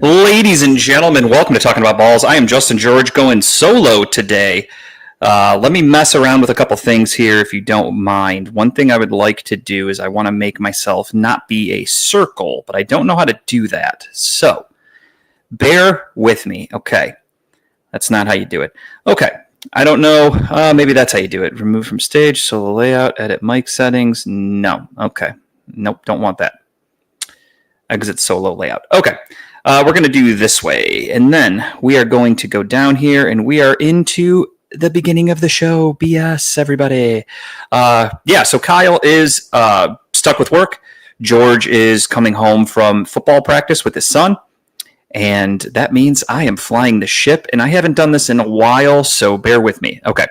Ladies and gentlemen, welcome to Talking About Balls. I am Justin George going solo today. Let me mess around with a couple things here if you don't mind. One thing I would like to do is I want to make myself not be a circle, but I don't know how to do that. So, bear with me. Okay. That's not how you do it. Okay. I don't know. Maybe that's how you do it. Remove from stage, solo layout, edit mic settings. No. Okay. Nope, don't want that. Exit solo layout. Okay. We're going to do this way, and then we are going to go down here, and we are into the beginning of the show. BS, everybody. So Kyle is stuck with work. George is coming home from football practice with his son, and that means I am flying the ship, and I haven't done this in a while, so bear with me. Okay.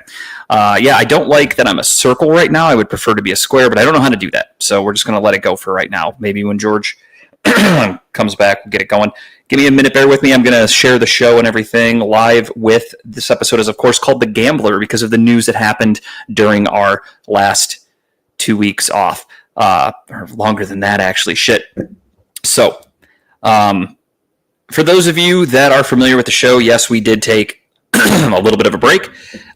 I don't like that I'm a circle right now. I would prefer to be a square, but I don't know how to do that, so we're just going to let it go for right now. Maybe when George comes back, we'll get it going. Give me a minute, bear with me. I'm going to share the show and everything live with this episode is, of course, called The Gambler because of the news that happened during our last 2 weeks off. Or longer than that, actually. Shit. So, for those of you that are familiar with the show, yes, we did take a little bit of a break.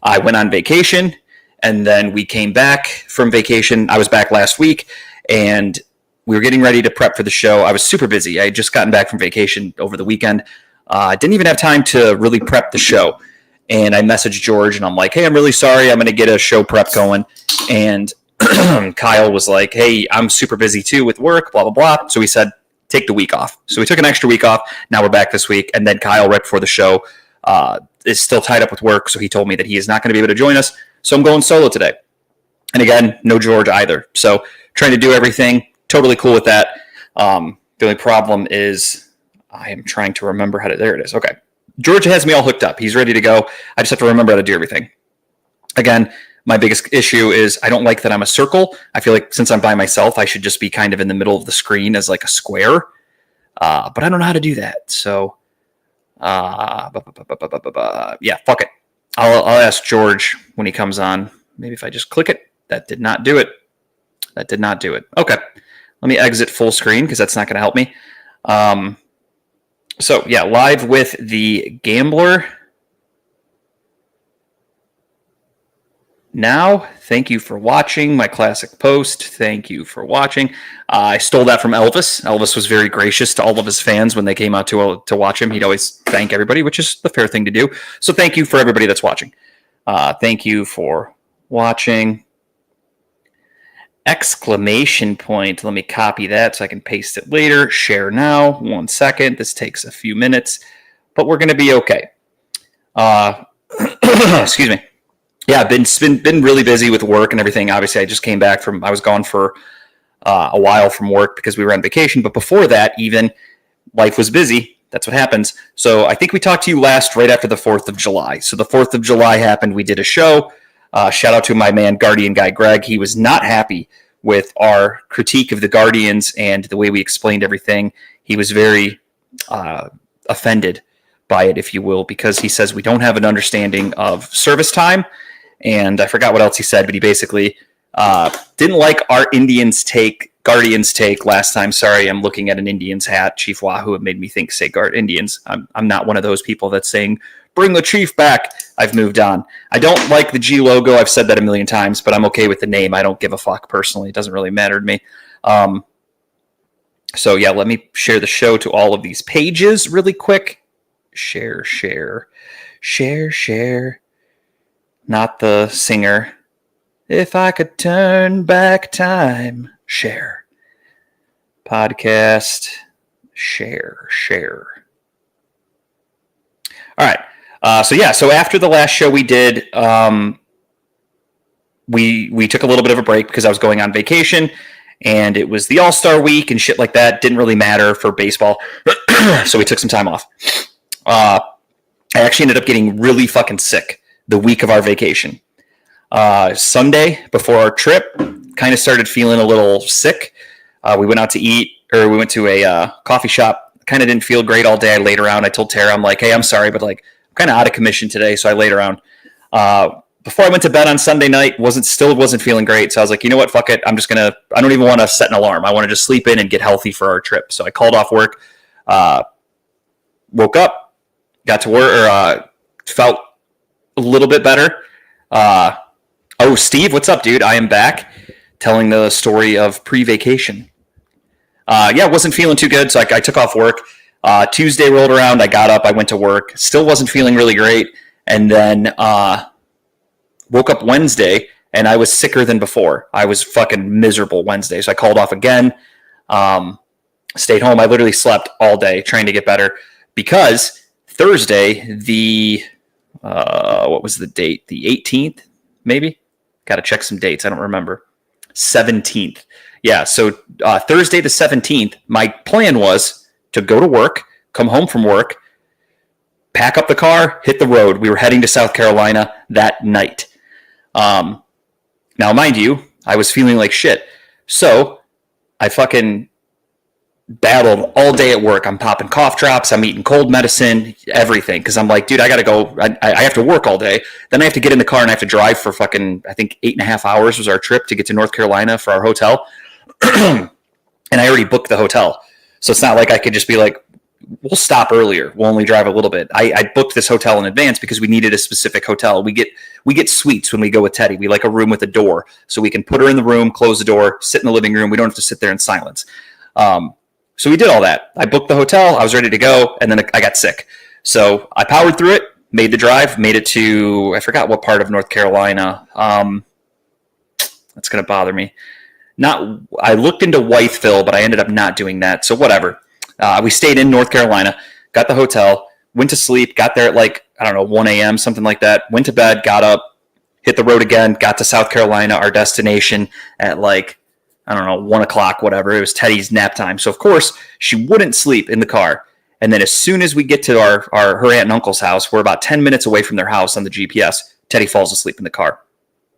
I went on vacation, and then we came back from vacation. I was back last week, and we were getting ready to prep for the show. I was super busy. I had just gotten back from vacation over the weekend. I didn't even have time to really prep the show. And I messaged George, and I'm like, hey, I'm really sorry. I'm going to get a show prep going. And Kyle was like, hey, I'm super busy too with work, blah, blah, blah. So he said, take the week off. So we took an extra week off. Now we're back this week. And then Kyle, right before the show, is still tied up with work. So he told me that he is not going to be able to join us. So I'm going solo today. And again, no George either. So trying to do everything. Totally cool with that. The only problem is I am trying to remember how to... There it is. Okay. George has me all hooked up. He's ready to go. I just have to remember how to do everything. Again, my biggest issue is I don't like that I'm a circle. I feel like since I'm by myself, I should just be kind of in the middle of the screen as like a square. But I don't know how to do that. So, fuck it. I'll ask George when he comes on. Maybe if I just click it. That did not do it. Okay. Let me exit full screen because that's not going to help me. Live with the Gambler. Now, thank you for watching my classic post. Thank you for watching. I stole that from Elvis. Elvis was very gracious to all of his fans when they came out to watch him. He'd always thank everybody, which is the fair thing to do. So thank you for everybody that's watching. Thank you for watching. Exclamation point. Let me copy that so I can paste it later. Share now. 1 second. This takes a few minutes, but we're going to be okay. Excuse me. Yeah, been really busy with work and everything. Obviously, I just came back I was gone for a while from work because we were on vacation. But before that, even life was busy. That's what happens. So I think we talked to you last right after the 4th of July. So the 4th of July happened. We did a show. Shout out to my man, Guardian Guy Greg. He was not happy with our critique of the Guardians and the way we explained everything. He was very offended by it, if you will, because he says we don't have an understanding of service time. And I forgot what else he said, but he basically didn't like our Guardians take last time. Sorry, I'm looking at an Indians hat. Chief Wahoo, it made me think say Indians. I'm not one of those people that's saying, bring the Chief back. I've moved on. I don't like the G logo. I've said that a million times, but I'm okay with the name. I don't give a fuck personally. It doesn't really matter to me. Let me share the show to all of these pages really quick. Share. Not the singer. If I could turn back time. Share. Podcast. Share. All right. So after the last show we did, we took a little bit of a break because I was going on vacation, and it was the All-Star week and shit like that. Didn't really matter for baseball, so we took some time off. I actually ended up getting really fucking sick the week of our vacation. Sunday before our trip, kind of started feeling a little sick. We went out to eat, or we went to a coffee shop. Kind of didn't feel great all day. I laid around. I told Tara, I'm like, hey, I'm sorry, but like, I'm kind of out of commission today, so I laid around. Before I went to bed on Sunday night, wasn't feeling great. So I was like, you know what, fuck it. I don't even want to set an alarm. I want to just sleep in and get healthy for our trip. So I called off work. woke up, got to work, or felt a little bit better. Oh, Steve, what's up, dude? I am back telling the story of pre-vacation. Yeah, wasn't feeling too good, so I took off work. Tuesday rolled around, I got up, I went to work. Still wasn't feeling really great. And then woke up Wednesday, and I was sicker than before. I was fucking miserable Wednesday, so I called off again. Stayed home. I literally slept all day trying to get better because Thursday, what was the date? The 18th, maybe? Got to check some dates. I don't remember. 17th. Yeah, so Thursday the 17th, my plan was to go to work, come home from work, pack up the car, hit the road. We were heading to South Carolina that night. Now, mind you, I was feeling like shit. So I fucking battled all day at work. I'm popping cough drops. I'm eating cold medicine, everything. Because I'm like, dude, I got to go. I have to work all day. Then I have to get in the car and I have to drive for fucking, I think 8.5 hours was our trip to get to North Carolina for our hotel. And I already booked the hotel. So it's not like I could just be like, we'll stop earlier. We'll only drive a little bit. I booked this hotel in advance because we needed a specific hotel. We get suites when we go with Teddy. We like a room with a door. So we can put her in the room, close the door, sit in the living room. We don't have to sit there in silence. So we did all that. I booked the hotel. I was ready to go. And then I got sick. So I powered through it, made the drive, made it to, I forgot what part of North Carolina. That's going to bother me. I looked into Wytheville, but I ended up not doing that. So whatever. We stayed in North Carolina, got the hotel, went to sleep, got there at like, 1 a.m., something like that. Went to bed, got up, hit the road again, got to South Carolina, our destination at like, 1 o'clock, whatever. It was Teddy's nap time. So, of course, she wouldn't sleep in the car. And then as soon as we get to her aunt and uncle's house, we're about 10 minutes away from their house on the GPS. Teddy falls asleep in the car,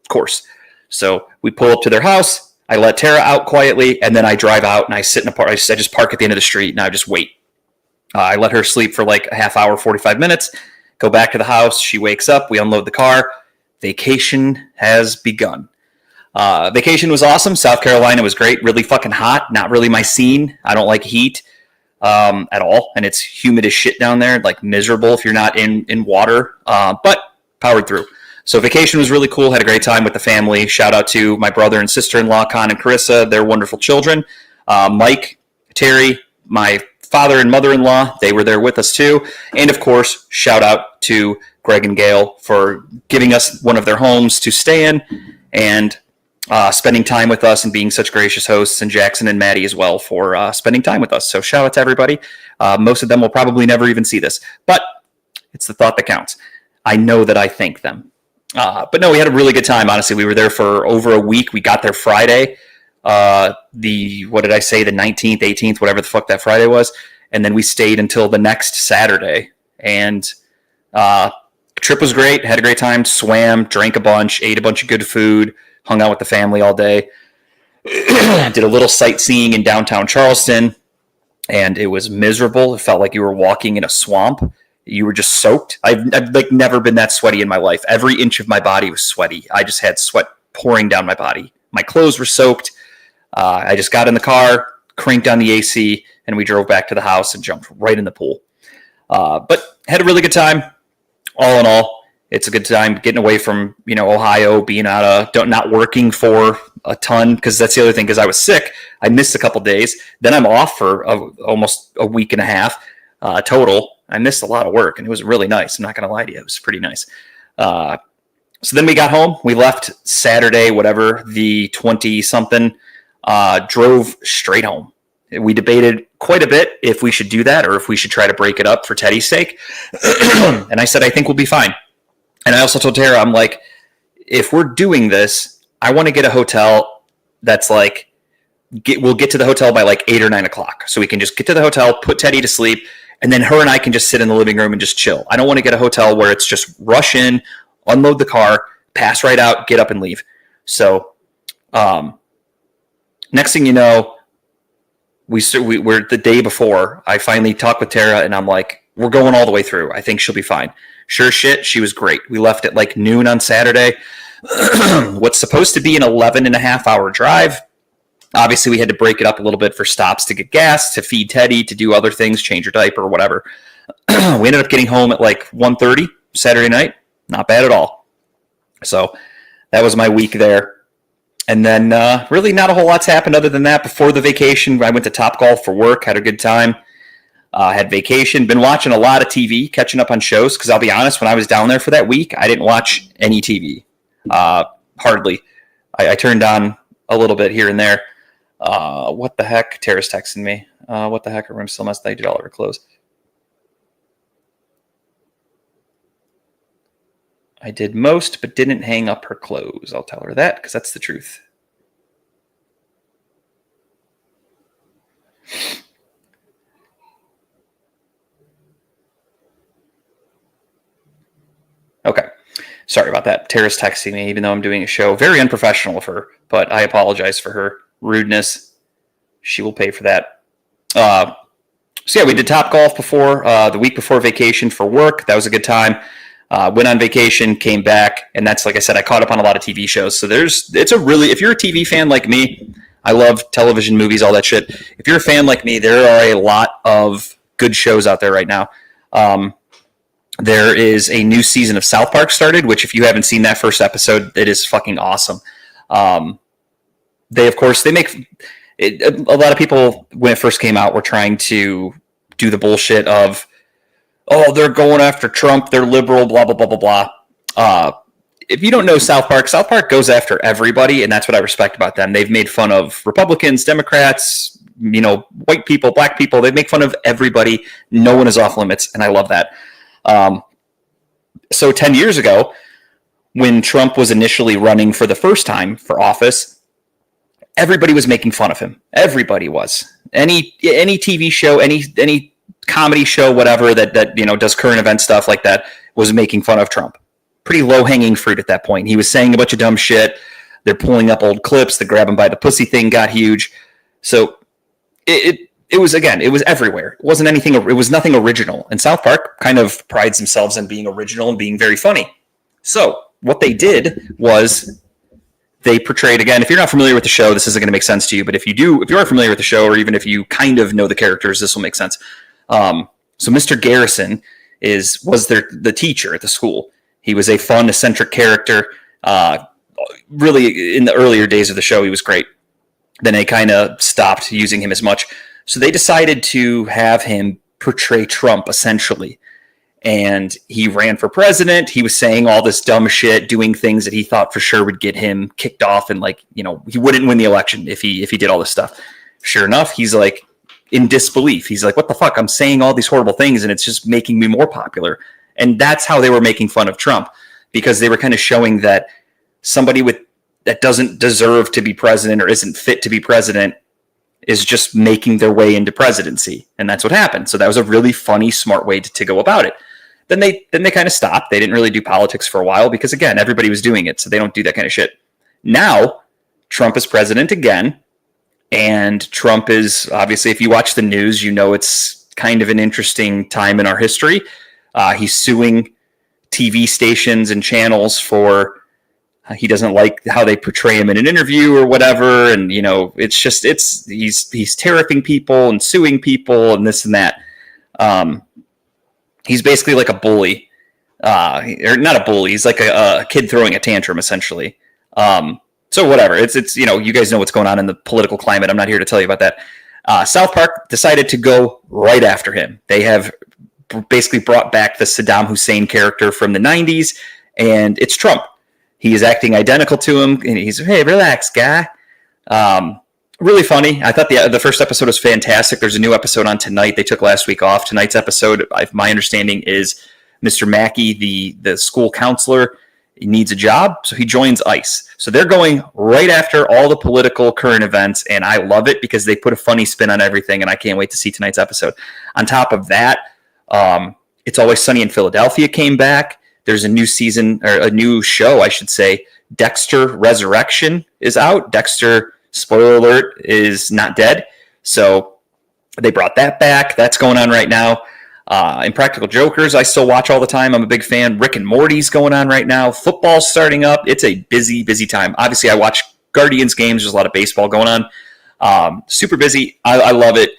of course. So we pull up to their house. I let Tara out quietly, and then I drive out, and I sit in a park. I just park at the end of the street, and I just wait. I let her sleep for like a half hour, 45 minutes, go back to the house. She wakes up. We unload the car. Vacation has begun. Vacation was awesome. South Carolina was great. Really fucking hot. Not really my scene. I don't like heat at all, and it's humid as shit down there. Like miserable if you're not in water, but powered through. So vacation was really cool. Had a great time with the family. Shout out to my brother and sister-in-law, Con and Carissa. They're wonderful children. Mike, Terry, my father and mother-in-law, they were there with us too. And of course, shout out to Greg and Gail for giving us one of their homes to stay in and spending time with us and being such gracious hosts, and Jackson and Maddie as well for spending time with us. So shout out to everybody. Most of them will probably never even see this, but it's the thought that counts. I know that I thank them. But no, we had a really good time. Honestly, we were there for over a week. We got there Friday, what did I say? The 19th, 18th, whatever the fuck that Friday was. And then we stayed until the next Saturday. And trip was great. Had a great time. Swam, drank a bunch, ate a bunch of good food, hung out with the family all day. Did a little sightseeing in downtown Charleston. And it was miserable. It felt like you were walking in a swamp. You were just soaked. I've like never been that sweaty in my life. Every inch of my body was sweaty. I just had sweat pouring down my body. My clothes were soaked. I just got in the car, cranked on the AC, and we drove back to the house and jumped right in the pool. But had a really good time. All in all, it's a good time getting away from Ohio, being not working for a ton, because that's the other thing. Because I was sick, I missed a couple days. Then I'm off for almost a week and a half total. I missed a lot of work, and it was really nice. I'm not going to lie to you. It was pretty nice. So then we got home. We left Saturday, whatever, the 20-something, drove straight home. We debated quite a bit if we should do that or if we should try to break it up for Teddy's sake. And I said, I think we'll be fine. And I also told Tara, I'm like, if we're doing this, I want to get a hotel that's like, we'll get to the hotel by like 8 or 9 o'clock. So we can just get to the hotel, put Teddy to sleep, and then her and I can just sit in the living room and just chill. I don't want to get a hotel where it's just rush in, unload the car, pass right out, get up and leave. So next thing you know, we're the day before. I finally talked with Tara, and I'm like, we're going all the way through. I think she'll be fine. Sure shit, she was great. We left at like noon on Saturday. What's supposed to be an 11.5-hour drive. Obviously, we had to break it up a little bit for stops to get gas, to feed Teddy, to do other things, change her diaper, whatever. We ended up getting home at like 1:30 Saturday night. Not bad at all. So that was my week there. And then really not a whole lot's happened other than that. Before the vacation, I went to Topgolf for work, had a good time. Had vacation, been watching a lot of TV, catching up on shows, because I'll be honest, when I was down there for that week, I didn't watch any TV. Hardly. I turned on a little bit here and there. What the heck? Tara's texting me. What the heck? Her room still messed. I did all of her clothes. I did most, but didn't hang up her clothes. I'll tell her that, because that's the truth. Okay. Sorry about that. Tara's texting me, even though I'm doing a show. Very unprofessional of her, but I apologize for her rudeness. She will pay for that. So yeah, we did Topgolf before, the week before vacation for work. That was a good time. Went on vacation, came back, and that's, like I said, I caught up on a lot of TV shows. So if you're a TV fan like me, I love television, movies, all that shit. If you're a fan like me, there are a lot of good shows out there right now. There is a new season of South Park started, which if you haven't seen that first episode, it is fucking awesome. They make it, a lot of people, when it first came out, were trying to do the bullshit of, oh, they're going after Trump, they're liberal, blah, blah, blah, blah, blah. If you don't know South Park goes after everybody, and that's what I respect about them. They've made fun of Republicans, Democrats, white people, black people. They make fun of everybody. No one is off limits, and I love that. So 10 years ago, when Trump was initially running for the first time for office, everybody was making fun of him. Everybody was. Any TV show, any comedy show, whatever that does current event stuff like that was making fun of Trump. Pretty low-hanging fruit at that point. He was saying a bunch of dumb shit. They're pulling up old clips. The grab him by the pussy thing got huge. So it was everywhere. It wasn't anything. It was nothing original. And South Park kind of prides themselves on being original and being very funny. So what they did was they portrayed, again, if you're not familiar with the show, this isn't going to make sense to you. But if you are familiar with the show, or even if you kind of know the characters, this will make sense. So Mr. Garrison was the teacher at the school. He was a fun, eccentric character. Really, in the earlier days of the show, he was great. Then they kind of stopped using him as much. So they decided to have him portray Trump, essentially. And he ran for president. He was saying all this dumb shit, doing things that he thought for sure would get him kicked off, and he wouldn't win the election if he did all this stuff. Sure enough, he's like in disbelief. He's like, what the fuck? I'm saying all these horrible things, and it's just making me more popular. And that's how they were making fun of Trump, because they were kind of showing that somebody that doesn't deserve to be president or isn't fit to be president is just making their way into presidency. And that's what happened. So that was a really funny, smart way to go about it. Then they kind of stopped. They didn't really do politics for a while because, again, everybody was doing it. So they don't do that kind of shit. Now, Trump is president again. And Trump is, obviously, if you watch the news, it's kind of an interesting time in our history. He's suing TV stations and channels for he doesn't like how they portray him in an interview or whatever. And, he's tariffing people and suing people and this and that. He's basically like a bully, or not a bully. He's like a kid throwing a tantrum, essentially. So whatever. It's you guys know what's going on in the political climate. I'm not here to tell you about that. South Park decided to go right after him. They have basically brought back the Saddam Hussein character from the 90s, and it's Trump. He is acting identical to him, and he's, hey, relax, guy. Really funny. I thought the first episode was fantastic. There's a new episode on tonight. They took last week off. Tonight's episode, my understanding, is Mr. Mackey, the school counselor, he needs a job, so he joins ICE. So they're going right after all the political current events, and I love it because they put a funny spin on everything, and I can't wait to see tonight's episode. On top of that, It's Always Sunny in Philadelphia came back. There's a new season, or a new show, I should say. Dexter Resurrection is out. Dexter, spoiler alert, is not dead. So they brought that back. That's going on right now. Impractical Jokers, I still watch all the time. I'm a big fan. Rick and Morty's going on right now. Football's starting up. It's a busy, busy time. Obviously, I watch Guardians games. There's a lot of baseball going on. Super busy. I love it.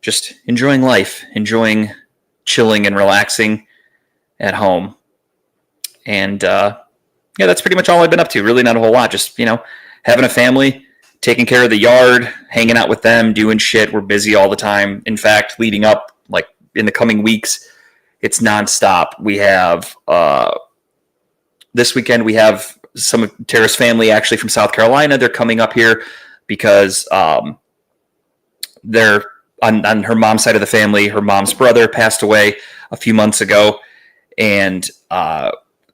just enjoying life, enjoying chilling and relaxing at home. And yeah, that's pretty much all I've been up to. Really not a whole lot. Just, having a family, taking care of the yard, hanging out with them, doing shit. We're busy all the time. In fact, leading up, like in the coming weeks, it's nonstop. We have this weekend, we have some of Tara's family actually from South Carolina. They're coming up here because they're on her mom's side of the family. Her mom's brother passed away a few months ago, and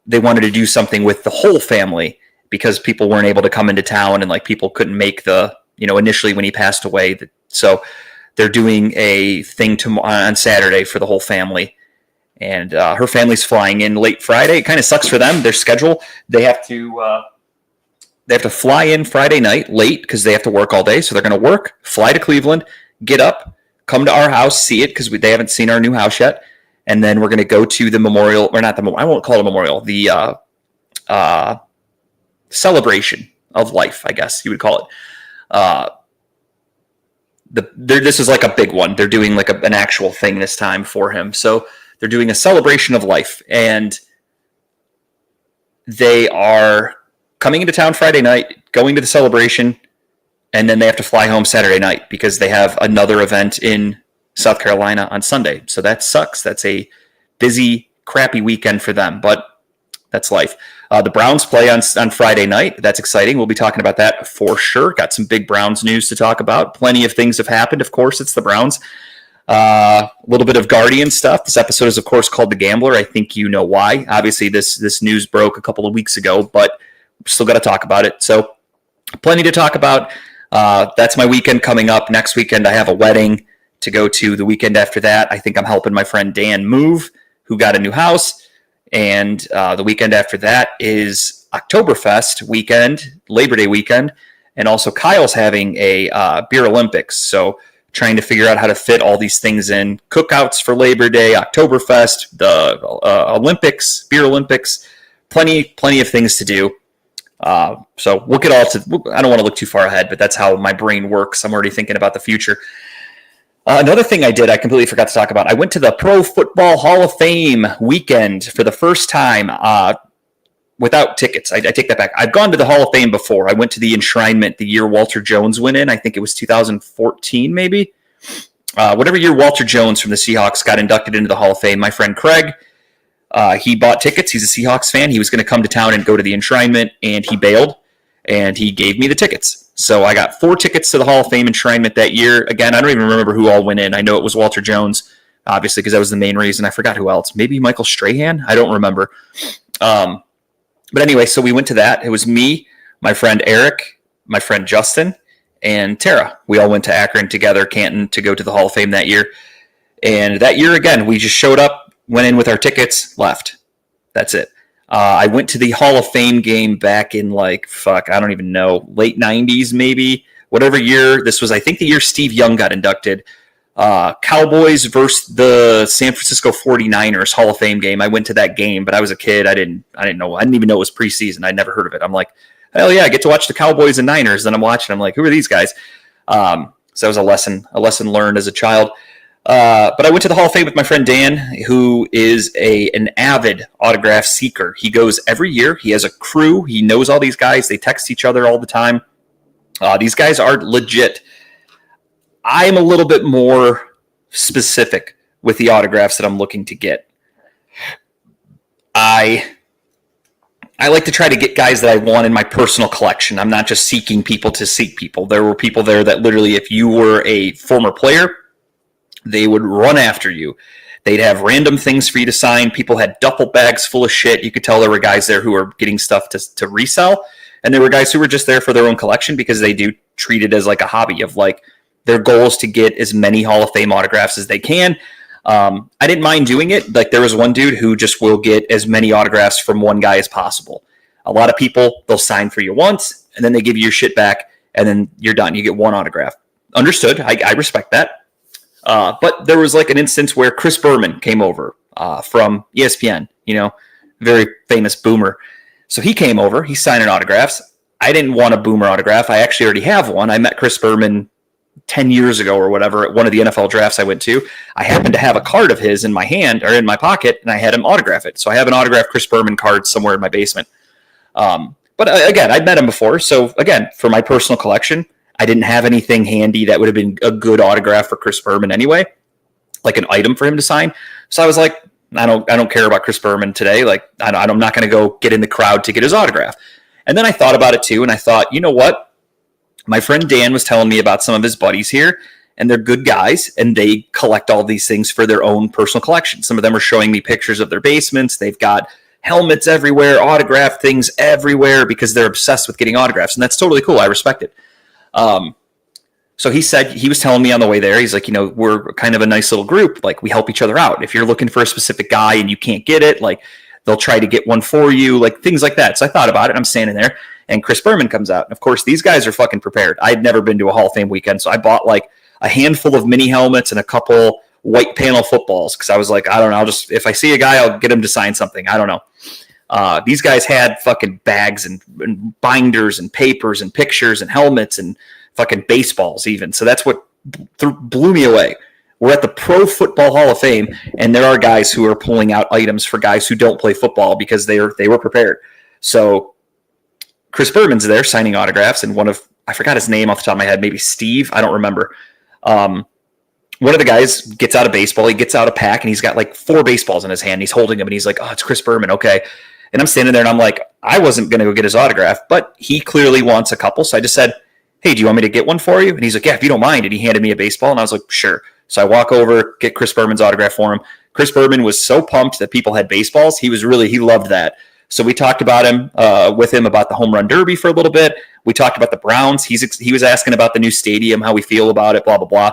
they wanted to do something with the whole family because people weren't able to come into town, and like people couldn't make the, initially when he passed away. So they're doing a thing on Saturday for the whole family. And her family's flying in late Friday. It kind of sucks for them. Their schedule, they have to fly in Friday night late because they have to work all day. So they're going to work, fly to Cleveland, get up, come to our house, see it because they haven't seen our new house yet. And then we're going to go to the memorial, or not the memorial, I won't call it a memorial, the celebration of life, I guess you would call it. This is like a big one. They're doing like an actual thing this time for him. So they're doing a celebration of life, and they are coming into town Friday night, going to the celebration, and then they have to fly home Saturday night because they have another event in South Carolina on Sunday. So that sucks. That's a busy, crappy weekend for them, but that's life. The Browns play on Friday night. That's exciting. We'll be talking about that for sure. Got some big Browns news to talk about. Plenty of things have happened. Of course, it's the Browns. A little bit of Guardian stuff. This episode is, of course, called The Gambler. I think you know why. Obviously, this news broke a couple of weeks ago, but we're still got to talk about it. So plenty to talk about. That's my weekend coming up. Next weekend, I have a wedding to go to. The weekend after that, I think I'm helping my friend Dan move, who got a new house. And the weekend after that is Oktoberfest weekend, Labor Day weekend. And also Kyle's having a beer Olympics. So trying to figure out how to fit all these things in. Cookouts for Labor Day, Oktoberfest, the Olympics, beer Olympics, plenty of things to do. So we'll get all to, I don't want to look too far ahead, but that's how my brain works. I'm already thinking about the future. Another thing I did, I completely forgot to talk about. I went to the Pro Football Hall of Fame weekend for the first time without tickets. I take that back. I've gone to the Hall of Fame before. I went to the enshrinement the year Walter Jones went in. I think it was 2014, maybe. Whatever year Walter Jones from the Seahawks got inducted into the Hall of Fame. My friend Craig, he bought tickets. He's a Seahawks fan. He was going to come to town and go to the enshrinement, and he bailed, and he gave me the tickets. So I got 4 tickets to the Hall of Fame enshrinement that year. Again, I don't even remember who all went in. I know it was Walter Jones, obviously, because that was the main reason. I forgot who else. Maybe Michael Strahan? I don't remember. But anyway, so we went to that. It was me, my friend Eric, my friend Justin, and Tara. We all went to Akron together, Canton, to go to the Hall of Fame that year. And that year, again, we just showed up, went in with our tickets, left. That's it. I went to the Hall of Fame game back in I don't even know, late 90s maybe, whatever year. This was, I think, the year Steve Young got inducted. Cowboys versus the San Francisco 49ers Hall of Fame game. I went to that game, but I was a kid. I didn't know. I didn't even know it was preseason. I'd never heard of it. I'm like, hell yeah, I get to watch the Cowboys and Niners. Then I'm watching. I'm like, who are these guys? So that was a lesson learned as a child. But I went to the Hall of Fame with my friend Dan, who is an avid autograph seeker. He goes every year. He has a crew. He knows all these guys. They text each other all the time. These guys are legit. I'm a little bit more specific with the autographs that I'm looking to get. I like to try to get guys that I want in my personal collection. I'm not just seeking people to seek people. There were people there that literally, if you were a former player, they would run after you. They'd have random things for you to sign. People had duffel bags full of shit. You could tell there were guys there who were getting stuff to resell. And there were guys who were just there for their own collection because they do treat it as like a hobby of like, their goal is to get as many Hall of Fame autographs as they can. I didn't mind doing it. Like there was one dude who just will get as many autographs from one guy as possible. A lot of people, they'll sign for you once, and then they give you your shit back, and then you're done. You get one autograph. Understood. I respect that. But there was like an instance where Chris Berman came over from ESPN, very famous boomer. So he came over. He's signing autographs. I didn't want a boomer autograph. I actually already have one. I met Chris Berman 10 years ago or whatever at one of the NFL drafts I went to. I happened to have a card of his in my hand or in my pocket, and I had him autograph it. So I have an autographed Chris Berman card somewhere in my basement. But again, I'd met him before. So again, for my personal collection, I didn't have anything handy that would have been a good autograph for Chris Berman anyway, like an item for him to sign. So I was like, I don't care about Chris Berman today. Like, I'm not going to go get in the crowd to get his autograph. And then I thought about it too, and I thought, you know what? My friend Dan was telling me about some of his buddies here, and they're good guys, and they collect all these things for their own personal collection. Some of them are showing me pictures of their basements. They've got helmets everywhere, autographed things everywhere because they're obsessed with getting autographs, and that's totally cool. I respect it. So he said, he was telling me on the way there, he's like, we're kind of a nice little group. Like, we help each other out. If you're looking for a specific guy and you can't get it, like, they'll try to get one for you, like things like that. So I thought about it. I'm standing there, and Chris Berman comes out. And of course, these guys are fucking prepared. I'd never been to a Hall of Fame weekend, so I bought like a handful of mini helmets and a couple white panel footballs because I was like, I don't know, if I see a guy, I'll get him to sign something. I don't know. These guys had fucking bags and binders and papers and pictures and helmets and fucking baseballs even. So that's what blew me away. We're at the Pro Football Hall of Fame, and there are guys who are pulling out items for guys who don't play football because they were prepared. So Chris Berman's there signing autographs, and I forgot his name off the top of my head, maybe Steve, I don't remember. One of the guys gets out a baseball, he gets out a pack, and he's got like 4 baseballs in his hand. He's holding them, and he's like, oh, it's Chris Berman, okay. And I'm standing there, and I'm like, I wasn't going to go get his autograph, but he clearly wants a couple, so I just said, hey, do you want me to get one for you? And he's like, yeah, if you don't mind. And he handed me a baseball, and I was like, sure. So I walk over, get Chris Berman's autograph for him. Chris Berman was so pumped that people had baseballs. He loved that. So we talked about him with him about the home run derby for a little bit. We talked about the Browns. He was asking about the new stadium, how we feel about it, blah, blah, blah.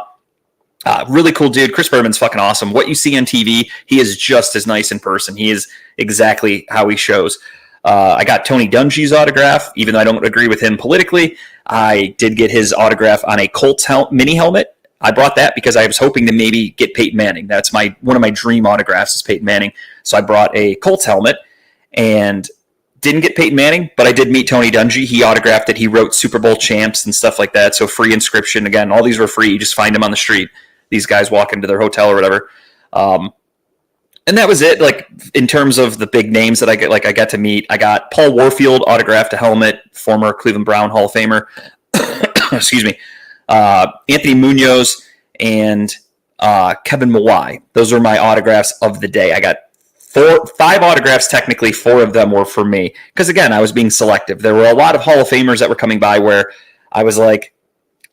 Really cool dude. Chris Berman's fucking awesome. What you see on TV, he is just as nice in person. He is exactly how he shows. I got Tony Dungy's autograph, even though I don't agree with him politically. I did get his autograph on a Colts mini helmet. I brought that because I was hoping to maybe get Peyton Manning. That's one of my dream autographs is Peyton Manning. So I brought a Colts helmet and didn't get Peyton Manning, but I did meet Tony Dungy. He autographed it. He wrote Super Bowl champs and stuff like that. So free inscription. Again, all these were free. You just find them on the street. These guys walk into their hotel or whatever. And that was it. Like in terms of the big names that I got to meet, I got Paul Warfield autographed a helmet, former Cleveland Brown Hall of Famer. Excuse me. Anthony Munoz and Kevin Mawai. Those were my autographs of the day. I got 5 autographs. Technically, 4 of them were for me. Because again, I was being selective. There were a lot of Hall of Famers that were coming by where I was like,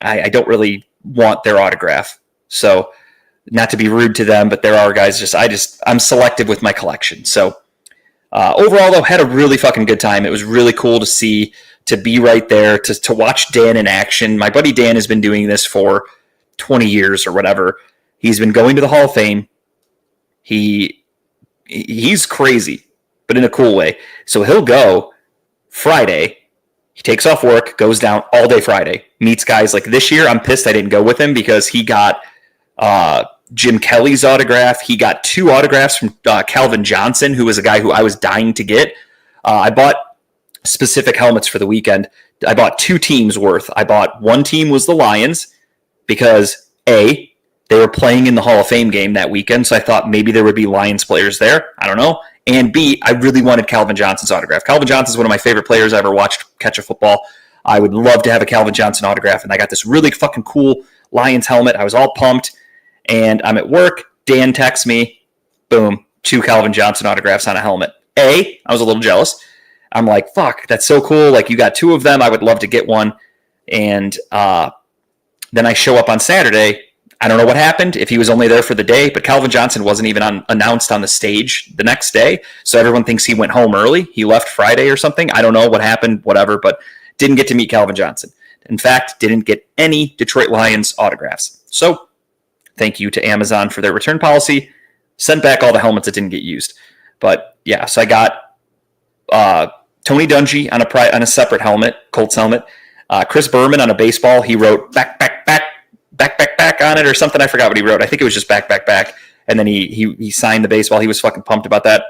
I don't really want their autograph. So not to be rude to them, but there are guys I'm selective with my collection. So overall, though, had a really fucking good time. It was really cool to be right there, to watch Dan in action. My buddy Dan has been doing this for 20 years or whatever. He's been going to the Hall of Fame. He's crazy, but in a cool way. So he'll go Friday. He takes off work, goes down all day Friday, meets guys. Like this year, I'm pissed I didn't go with him because he got Jim Kelly's autograph. He got 2 autographs from Calvin Johnson, who was a guy who I was dying to get. I bought specific helmets for the weekend. I bought 2 teams worth. I bought one team was the Lions because A, they were playing in the Hall of Fame game that weekend, so I thought maybe there would be Lions players there. I don't know. And B, I really wanted Calvin Johnson's autograph. Calvin Johnson's one of my favorite players I ever watched catch a football. I would love to have a Calvin Johnson autograph, and I got this really fucking cool Lions helmet. I was all pumped, and I'm at work. Dan texts me, boom, 2 Calvin Johnson autographs on a helmet. I was a little jealous. I'm like, fuck, that's so cool. Like, you got 2 of them. I would love to get one. And then I show up on Saturday. I don't know what happened, if he was only there for the day, but Calvin Johnson wasn't even announced on the stage the next day. So everyone thinks he went home early. He left Friday or something. I don't know what happened, whatever, but didn't get to meet Calvin Johnson. In fact, didn't get any Detroit Lions autographs. So thank you to Amazon for their return policy. Sent back all the helmets that didn't get used. But yeah, so I got Tony Dungy on a separate helmet, Colts helmet. Chris Berman on a baseball. He wrote back on it or something. I forgot what he wrote. I think it was just back. And then he signed the baseball. He was fucking pumped about that.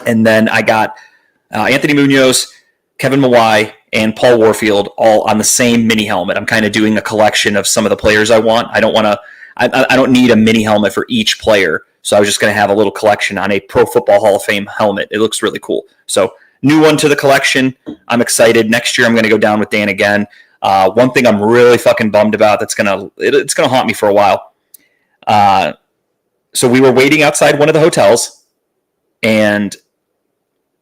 And then I got Anthony Munoz, Kevin Mawai, and Paul Warfield all on the same mini helmet. I'm kind of doing a collection of some of the players I want. I don't need a mini helmet for each player. So I was just going to have a little collection on a Pro Football Hall of Fame helmet. It looks really cool. So new one to the collection. I'm excited. Next year I'm going to go down with Dan again. One thing I'm really fucking bummed about it's gonna haunt me for a while. So we were waiting outside one of the hotels, and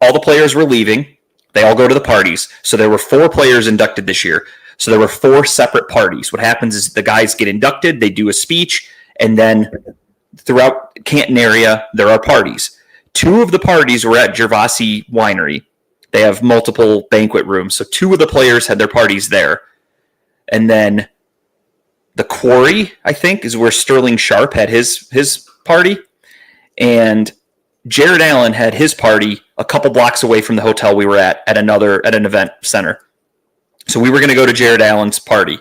all the players were leaving. They all go to the parties. So there were 4 players inducted this year. So there were 4 separate parties. What happens is the guys get inducted, they do a speech, and then throughout Canton area, there are parties. 2 of the parties were at Gervasi Winery. They have multiple banquet rooms. So 2 of the players had their parties there. And then the Quarry, I think, is where Sterling Sharp had his party. And Jared Allen had his party a couple blocks away from the hotel we were at an event center. So we were going to go to Jared Allen's party.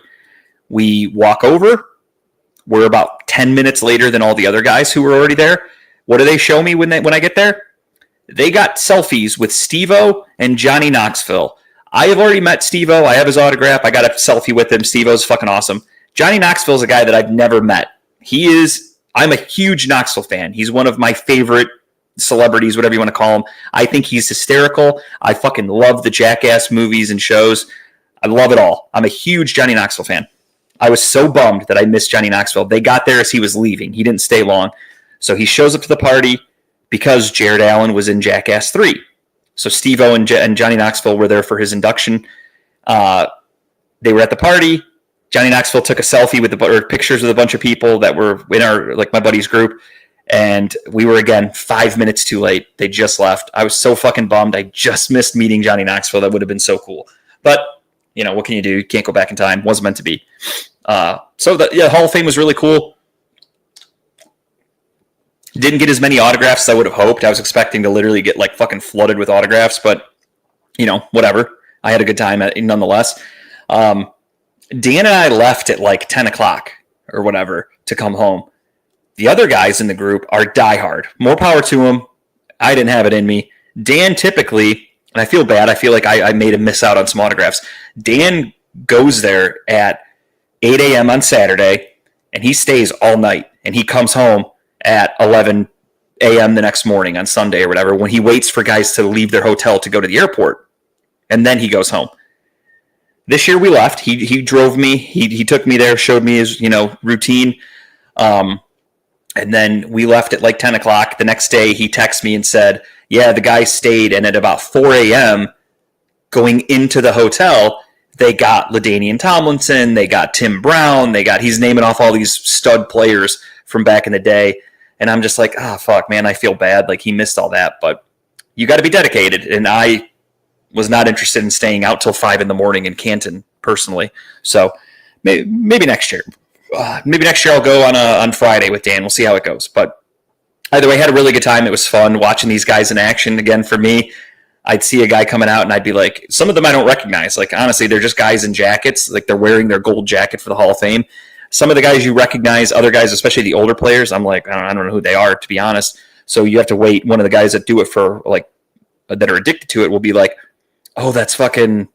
We walk over. We're about 10 minutes later than all the other guys who were already there. What do they show me when I get there? They got selfies with Steve-O and Johnny Knoxville. I have already met Steve-O. I have his autograph. I got a selfie with him. Steve-O's fucking awesome. Johnny Knoxville is a guy that I've never met. I'm a huge Knoxville fan. He's one of my favorite celebrities, whatever you want to call him. I think he's hysterical. I fucking love the Jackass movies and shows. I love it all. I'm a huge Johnny Knoxville fan. I was so bummed that I missed Johnny Knoxville. They got there as he was leaving. He didn't stay long. So he shows up to the party because Jared Allen was in Jackass 3. So Steve-O and Johnny Knoxville were there for his induction. They were at the party. Johnny Knoxville took a selfie with pictures with a bunch of people that were in my buddy's group. And we were, again, 5 minutes too late. They just left. I was so fucking bummed. I just missed meeting Johnny Knoxville. That would have been so cool. But, what can you do? You can't go back in time. Wasn't meant to be. So the Hall of Fame was really cool. Didn't get as many autographs as I would have hoped. I was expecting to literally get fucking flooded with autographs, but whatever. I had a good time nonetheless. Dan and I left at 10 o'clock or whatever to come home. The other guys in the group are diehard. More power to them. I didn't have it in me. Dan typically, and I feel bad. I feel like I made him miss out on some autographs. Dan goes there at 8 a.m. on Saturday, and he stays all night, and he comes home at 11 a.m. the next morning on Sunday or whatever, when he waits for guys to leave their hotel to go to the airport, and then he goes home. This year we left. He drove me. He took me there, showed me his routine, and then we left at 10 o'clock. The next day he texted me and said, yeah, the guys stayed, and at about 4 a.m. going into the hotel, they got LaDainian Tomlinson, they got Tim Brown, he's naming off all these stud players from back in the day. And I'm just like, fuck, man, I feel bad. He missed all that. But you got to be dedicated. And I was not interested in staying out till 5 a.m. in Canton, personally. So maybe next year. Maybe next year I'll go on Friday with Dan. We'll see how it goes. But either way, I had a really good time. It was fun watching these guys in action. Again, for me, I'd see a guy coming out and I'd be like, some of them I don't recognize. Honestly, they're just guys in jackets. They're wearing their gold jacket for the Hall of Fame. Some of the guys you recognize, other guys, especially the older players, I'm like, I don't know who they are, to be honest. So you have to wait. One of the guys that do it that are addicted to it will be like, oh, that's fucking,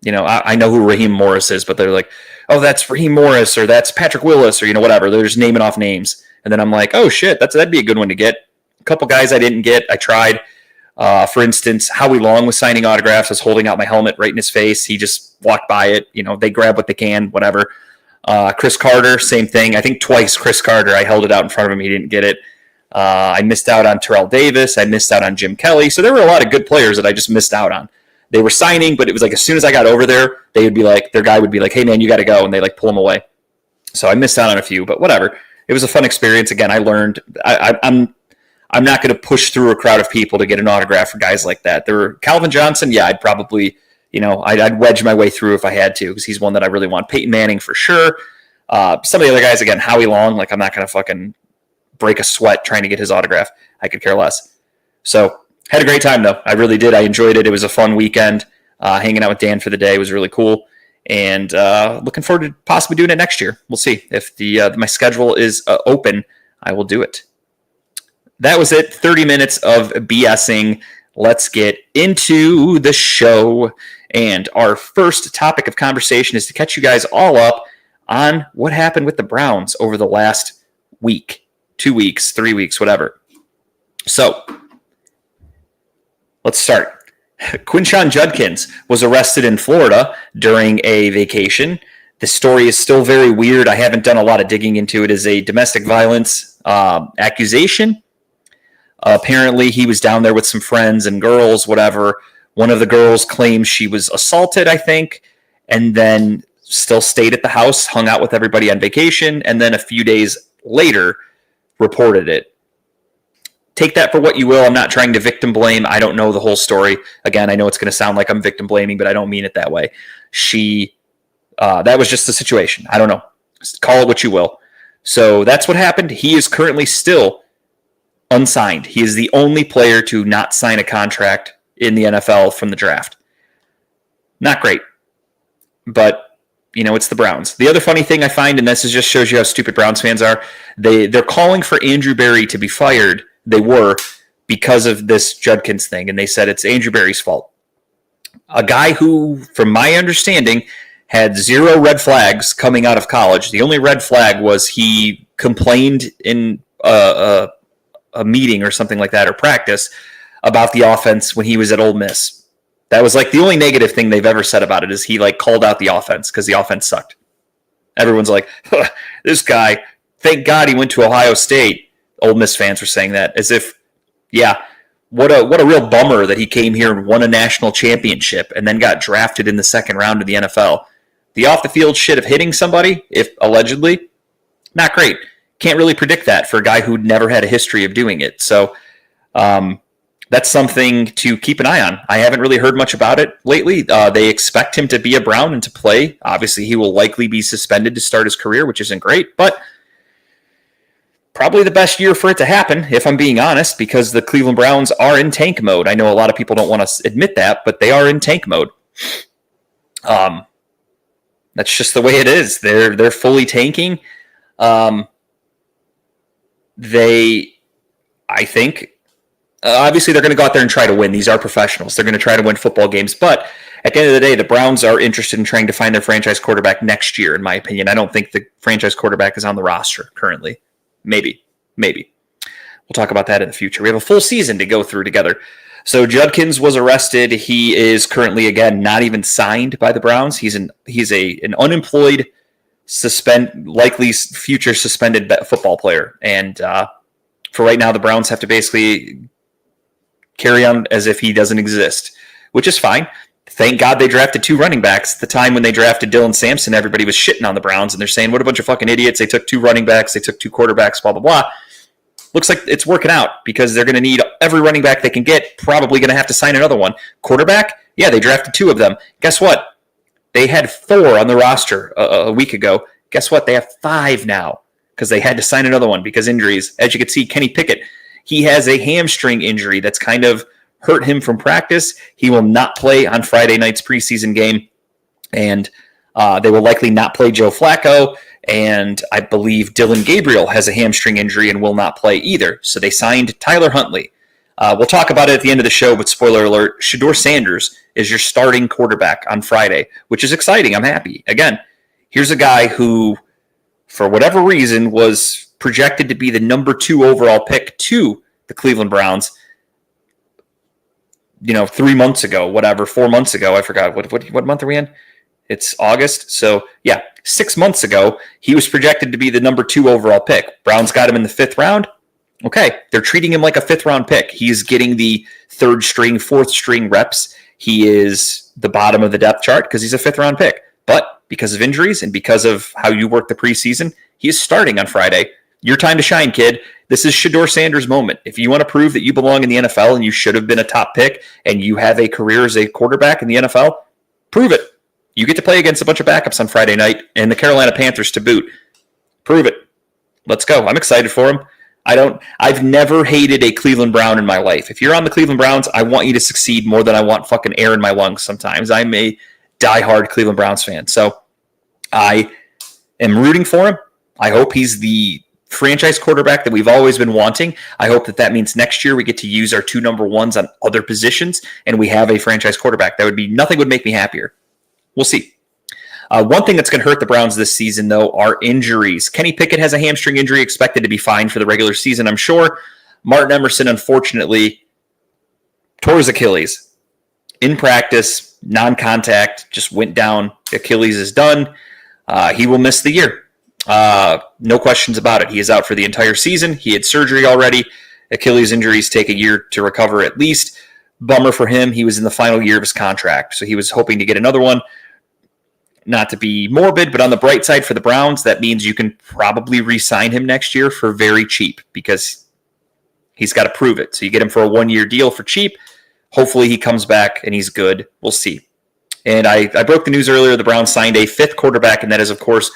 I know who Raheem Morris is, but they're like, oh, that's Raheem Morris, or that's Patrick Willis, or, whatever. They're just naming off names. And then I'm like, oh, shit, that'd be a good one to get. A couple guys I didn't get. I tried. For instance, Howie Long was signing autographs. I was holding out my helmet right in his face. He just walked by it. They grab what they can, whatever. Chris Carter, same thing. I think twice Chris Carter, I held it out in front of him. He didn't get it. I missed out on Terrell Davis. I missed out on Jim Kelly. So there were a lot of good players that I just missed out on. They were signing, but it was as soon as I got over there, their guy would be like, hey, man, you got to go. And they pull him away. So I missed out on a few, but whatever. It was a fun experience. Again, I learned. I'm not going to push through a crowd of people to get an autograph for guys like that. There were Calvin Johnson. Yeah, I'd probably, I'd wedge my way through if I had to, because he's one that I really want. Peyton Manning for sure. Some of the other guys, again, Howie Long, I'm not going to fucking break a sweat trying to get his autograph. I could care less. So had a great time though. I really did. I enjoyed it. It was a fun weekend. Hanging out with Dan for the day was really cool. And looking forward to possibly doing it next year. We'll see if my schedule is open. I will do it. That was it. 30 minutes of BSing. Let's get into the show. And our first topic of conversation is to catch you guys all up on what happened with the Browns over the last week, 2 weeks, 3 weeks, whatever. So let's start. Quinshon Judkins was arrested in Florida during a vacation. The story is still very weird. I haven't done a lot of digging into it. It is a domestic violence accusation. Apparently, he was down there with some friends and girls, whatever. One of the girls claims she was assaulted, I think, and then still stayed at the house, hung out with everybody on vacation, and then a few days later reported it. Take that for what you will. I'm not trying to victim blame. I don't know the whole story. Again, I know it's going to sound like I'm victim blaming, but I don't mean it that way. That was just the situation. I don't know. Call it what you will. So that's what happened. He is currently still unsigned. He is the only player to not sign a contract in the NFL from the draft. Not great. But, it's the Browns. The other funny thing I find, and this just shows you how stupid Browns fans are, they're calling for Andrew Berry to be fired. They were, because of this Judkins thing, and they said it's Andrew Berry's fault. A guy who, from my understanding, had 0 red flags coming out of college. The only red flag was he complained in a meeting or something like that, or practice, about the offense when he was at Ole Miss. That was like the only negative thing they've ever said about it, is he called out the offense because the offense sucked. Everyone's like, this guy, thank God he went to Ohio State. Ole Miss fans were saying that as if, what a real bummer that he came here and won a national championship and then got drafted in the second round of the NFL. The off-the-field shit of hitting somebody, if allegedly, not great. Can't really predict that for a guy who never had a history of doing it. So that's something to keep an eye on. I haven't really heard much about it lately. They expect him to be a Brown and to play. Obviously, he will likely be suspended to start his career, which isn't great, but probably the best year for it to happen, if I'm being honest, because the Cleveland Browns are in tank mode. I know a lot of people don't want to admit that, but they are in tank mode. That's just the way it is. They're fully tanking. I think, obviously they're going to go out there and try to win. These are professionals. They're going to try to win football games, but at the end of the day, the Browns are interested in trying to find their franchise quarterback next year, in my opinion. I don't think the franchise quarterback is on the roster currently. Maybe. We'll talk about that in the future. We have a full season to go through together. So Judkins was arrested. He is currently, again, not even signed by the Browns. He's an unemployed, likely future suspended football player. And for right now, the Browns have to basically carry on as if he doesn't exist, which is fine. Thank God they drafted 2 running backs. At the time when they drafted Dylan Sampson, everybody was shitting on the Browns, and they're saying, what a bunch of fucking idiots. They took 2 running backs. They took 2 quarterbacks, blah, blah, blah. Looks like it's working out because they're going to need every running back they can get, probably going to have to sign another one. Quarterback? Yeah, they drafted 2 of them. Guess what? They had 4 on the roster a week ago. Guess what? They have 5 now because they had to sign another one because injuries. As you can see, Kenny Pickett, he has a hamstring injury that's kind of hurt him from practice. He will not play on Friday night's preseason game, and they will likely not play Joe Flacco, and I believe Dylan Gabriel has a hamstring injury and will not play either. So they signed Tyler Huntley. We'll talk about it at the end of the show, but spoiler alert, Shedeur Sanders is your starting quarterback on Friday, which is exciting. I'm happy. Again, here's a guy who, for whatever reason, was projected to be the number 2 overall pick to the Cleveland Browns, 3 months ago, 4 months ago. I forgot. What month are we in? It's August. So, 6 months ago, he was projected to be the number 2 overall pick. Browns got him in the 5th round. Okay, they're treating him like a 5th round pick. He's getting the 3rd string, 4th string reps. He is the bottom of the depth chart because he's a 5th round pick. But because of injuries and because of how you work the preseason, he is starting on Friday. Your time to shine, kid. This is Shedeur Sanders' moment. If you want to prove that you belong in the NFL and you should have been a top pick and you have a career as a quarterback in the NFL, prove it. You get to play against a bunch of backups on Friday night and the Carolina Panthers to boot. Prove it. Let's go. I'm excited for him. I've never hated a Cleveland Brown in my life. If you're on the Cleveland Browns, I want you to succeed more than I want fucking air in my lungs sometimes. I'm a diehard Cleveland Browns fan. So I am rooting for him. I hope he's the franchise quarterback that we've always been wanting. I hope that means next year we get to use our 2 number ones on other positions and we have a franchise quarterback. Nothing would make me happier. We'll see. One thing that's going to hurt the Browns this season, though, are injuries. Kenny Pickett has a hamstring injury, expected to be fine for the regular season, I'm sure. Martin Emerson, unfortunately, tore his Achilles in practice, non-contact, just went down. Achilles is done. He will miss the year. No questions about it. He is out for the entire season. He had surgery already. Achilles injuries take a year to recover at least. Bummer for him. He was in the final year of his contract, so he was hoping to get another one. Not to be morbid, but on the bright side for the Browns, that means you can probably re-sign him next year for very cheap because he's got to prove it. So you get him for a 1-year deal for cheap. Hopefully he comes back and he's good. We'll see. And I broke the news earlier. The Browns signed a 5th quarterback, and that is, of course,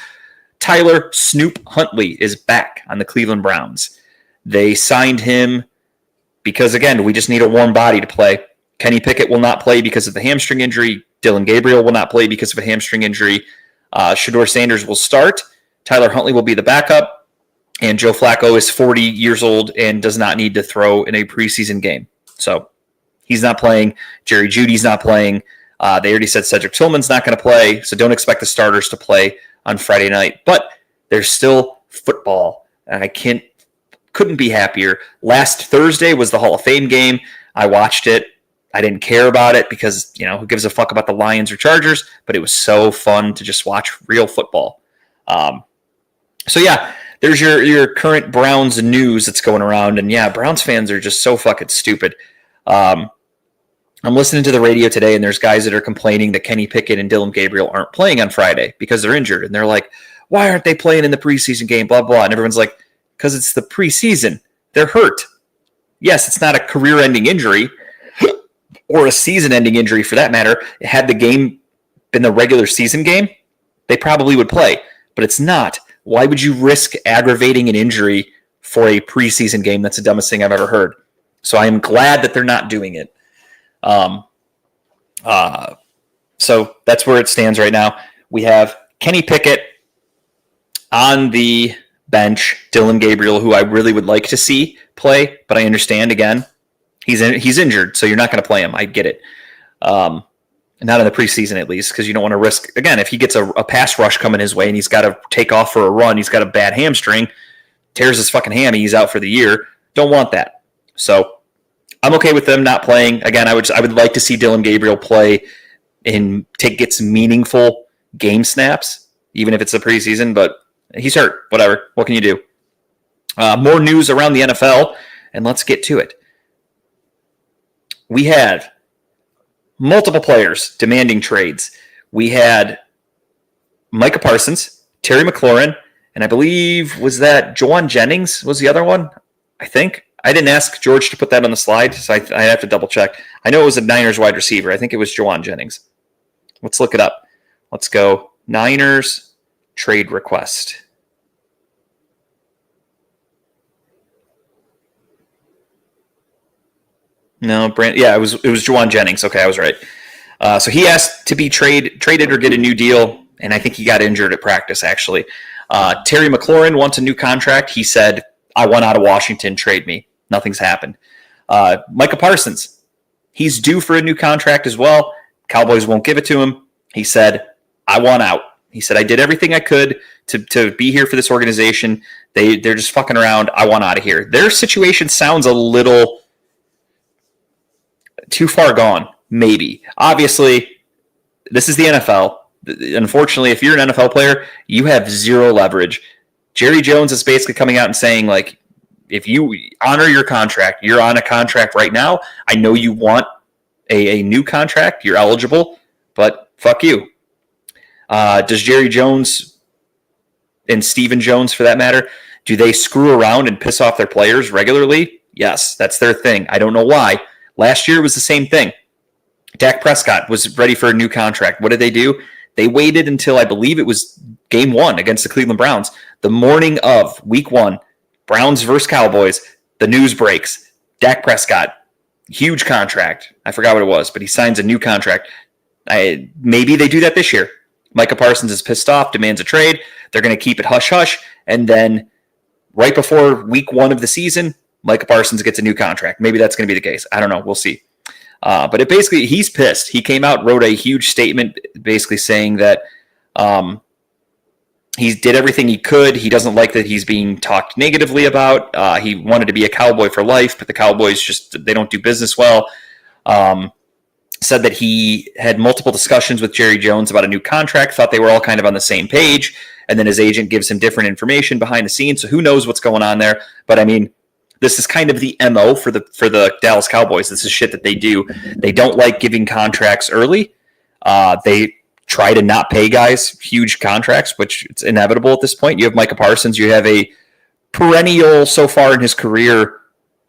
Tyler Snoop Huntley is back on the Cleveland Browns. They signed him because, again, we just need a warm body to play. Kenny Pickett will not play because of the hamstring injury. Dylan Gabriel will not play because of a hamstring injury. Shedeur Sanders will start. Tyler Huntley will be the backup. And Joe Flacco is 40 years old and does not need to throw in a preseason game. So he's not playing. Jerry Jeudy's not playing. They already said Cedric Tillman's not going to play, so don't expect the starters to play on Friday night. But there's still football, and I couldn't be happier. Last Thursday was the Hall of Fame game. I watched it. I didn't care about it because, who gives a fuck about the Lions or Chargers? But it was so fun to just watch real football. So yeah, there's your current Browns news that's going around. And yeah, Browns fans are just so fucking stupid. I'm listening to the radio today, and there's guys that are complaining that Kenny Pickett and Dylan Gabriel aren't playing on Friday because they're injured. And they're like, why aren't they playing in the preseason game? Blah, blah. And everyone's like, because it's the preseason. They're hurt. Yes, it's not a career-ending injury or a season-ending injury for that matter. Had the game been the regular season game, they probably would play. But it's not. Why would you risk aggravating an injury for a preseason game? That's the dumbest thing I've ever heard. So I am glad that they're not doing it. So that's where it stands right now. We have Kenny Pickett on the bench, Dylan Gabriel, who I really would like to see play, but I understand, again, he's injured, so you're not going to play him. I get it. Not in the preseason, at least, because you don't want to risk, again, if he gets a pass rush coming his way and he's got to take off for a run, he's got a bad hamstring, tears his fucking hammy, he's out for the year. Don't want that. So I'm okay with them not playing. Again, I would like to see Dylan Gabriel play and get some meaningful game snaps, even if it's the preseason, but he's hurt. Whatever. What can you do? More news around the NFL, and let's get to it. We had multiple players demanding trades. We had Micah Parsons, Terry McLaurin, and I believe, was that Jauan Jennings was the other one? I think. I didn't ask George to put that on the slide, so I have to double check. I know it was a Niners wide receiver. I think it was Jauan Jennings. Let's look it up. Let's go Niners trade request. No, it was Jauan Jennings. Okay, I was right. So he asked to be traded or get a new deal, and I think he got injured at practice, actually. Terry McLaurin wants a new contract. He said, I want out of Washington, trade me. Nothing's happened. Micah Parsons, he's due for a new contract as well. Cowboys won't give it to him. He said, I want out. He said, I did everything I could to be here for this organization. They're just fucking around. I want out of here. Their situation sounds a little too far gone, maybe. Obviously, this is the NFL. Unfortunately, if you're an NFL player, you have zero leverage. Jerry Jones is basically coming out and saying, like, if you honor your contract, you're on a contract right now. I know you want a new contract. You're eligible, but fuck you. Does Jerry Jones and Stephen Jones, for that matter, do they screw around and piss off their players regularly? Yes, that's their thing. I don't know why. Last year was the same thing. Dak Prescott was ready for a new contract. What did they do? They waited until, I believe it was game 1 against the Cleveland Browns. The morning of week 1, Browns versus Cowboys, the news breaks. Dak Prescott, huge contract. I forgot what it was, but he signs a new contract. Maybe they do that this year. Micah Parsons is pissed off, demands a trade. They're going to keep it hush-hush, and then right before week 1 of the season, Micah Parsons gets a new contract. Maybe that's going to be the case. I don't know. We'll see. But he's pissed. He came out, wrote a huge statement basically saying that he did everything he could. He doesn't like that he's being talked negatively about. He wanted to be a Cowboy for life, but the Cowboys they don't do business well. Said that he had multiple discussions with Jerry Jones about a new contract, thought they were all kind of on the same page, and then his agent gives him different information behind the scenes, so who knows what's going on there. But I mean, this is kind of the MO for the Dallas Cowboys. This is shit that they do. They don't like giving contracts early. They try to not pay guys huge contracts, which it's inevitable at this point. You have Micah Parsons. You have a perennial, so far in his career,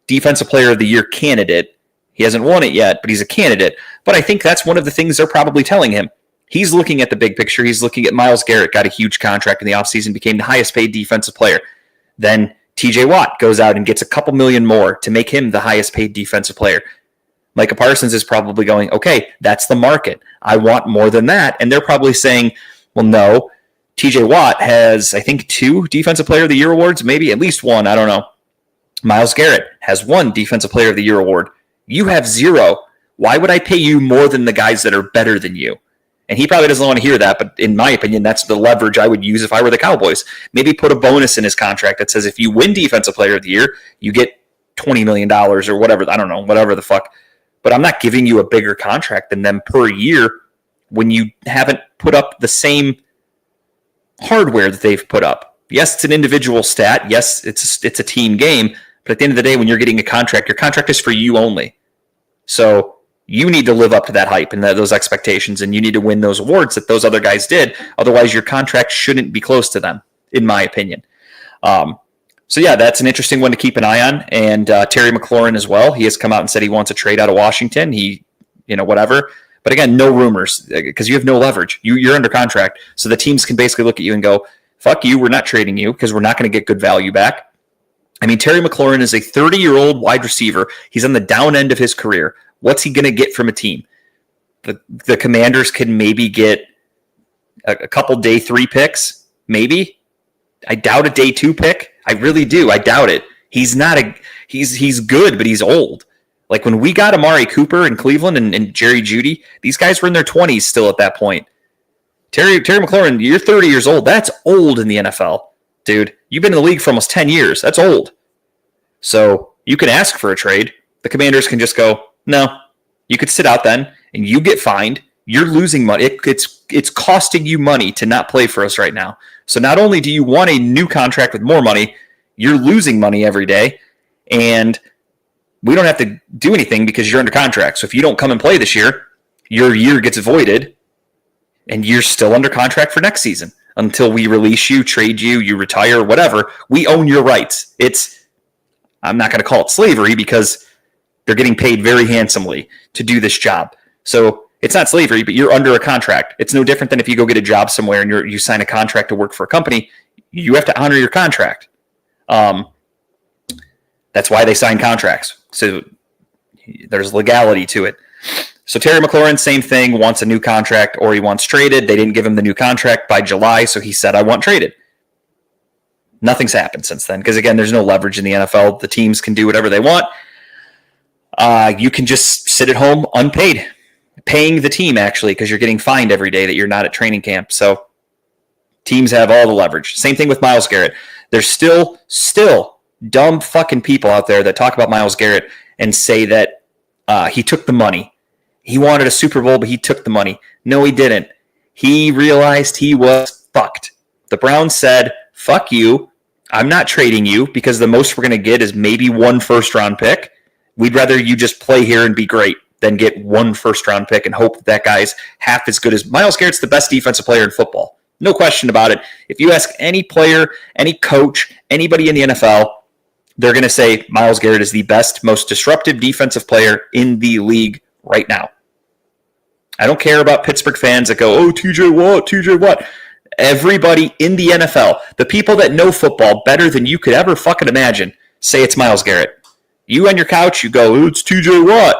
Defensive Player of the Year candidate. He hasn't won it yet, but he's a candidate. But I think that's one of the things they're probably telling him. He's looking at the big picture. He's looking at Myles Garrett, got a huge contract in the offseason, became the highest paid defensive player. Then TJ Watt goes out and gets a couple million more to make him the highest paid defensive player. Micah Parsons is probably going, okay, that's the market. I want more than that. And they're probably saying, well, no. TJ Watt has, I think, 2 Defensive Player of the Year awards, maybe at least 1. I don't know. Myles Garrett has 1 Defensive Player of the Year award. You have 0. Why would I pay you more than the guys that are better than you? And he probably doesn't want to hear that, but in my opinion, that's the leverage I would use if I were the Cowboys. Maybe put a bonus in his contract that says if you win Defensive Player of the Year, you get $20 million or whatever. I don't know, whatever the fuck. But I'm not giving you a bigger contract than them per year when you haven't put up the same hardware that they've put up. Yes, it's an individual stat. Yes, it's a team game. But at the end of the day, when you're getting a contract, your contract is for you only. So you need to live up to that hype and those expectations, and you need to win those awards that those other guys did. Otherwise, your contract shouldn't be close to them, in my opinion. So yeah, that's an interesting one to keep an eye on. And Terry McLaurin as well. He has come out and said he wants a trade out of Washington. Whatever. But again, no rumors because you have no leverage. You're under contract. So the teams can basically look at you and go, fuck you, we're not trading you because we're not going to get good value back. I mean, Terry McLaurin is a 30-year-old wide receiver. He's on the down end of his career. What's he going to get from a team? The Commanders can maybe get a couple day 3 picks, maybe. I doubt a day 2 pick. I really do. I doubt it. He's good, but he's old. Like when we got Amari Cooper in Cleveland and Jerry Jeudy, these guys were in their 20s still at that point. Terry McLaurin, you're 30 years old. That's old in the NFL, dude. You've been in the league for almost 10 years. That's old. So you can ask for a trade. The Commanders can just go, no. You could sit out then, and you get fined. You're losing money. It's costing you money to not play for us right now. So not only do you want a new contract with more money, you're losing money every day, and we don't have to do anything because you're under contract. So if you don't come and play this year, your year gets voided, and you're still under contract for next season until we release you, trade you, you retire, whatever. We own your rights. I'm not going to call it slavery because they're getting paid very handsomely to do this job. So it's not slavery, but you're under a contract. It's no different than if you go get a job somewhere and you sign a contract to work for a company. You have to honor your contract. That's why they sign contracts. So there's legality to it. So Terry McLaurin, same thing, wants a new contract or he wants traded. They didn't give him the new contract by July, so he said, I want traded. Nothing's happened since then because, again, there's no leverage in the NFL. The teams can do whatever they want. You can just sit at home unpaid, paying the team, actually, because you're getting fined every day that you're not at training camp. So teams have all the leverage. Same thing with Myles Garrett. There's still dumb fucking people out there that talk about Myles Garrett and say that he took the money. He wanted a Super Bowl, but he took the money. No, he didn't. He realized he was fucked. The Browns said, fuck you. I'm not trading you because the most we're going to get is maybe 1 first-round pick. We'd rather you just play here and be great than get 1 first-round pick and hope that guy's half as good as Myles Garrett's the best defensive player in football. No question about it. If you ask any player, any coach, anybody in the NFL, they're going to say Myles Garrett is the best, most disruptive defensive player in the league right now. I don't care about Pittsburgh fans that go, oh, TJ Watt. Everybody in the NFL, the people that know football better than you could ever fucking imagine, say it's Myles Garrett. You on your couch, you go, oh, it's TJ Watt.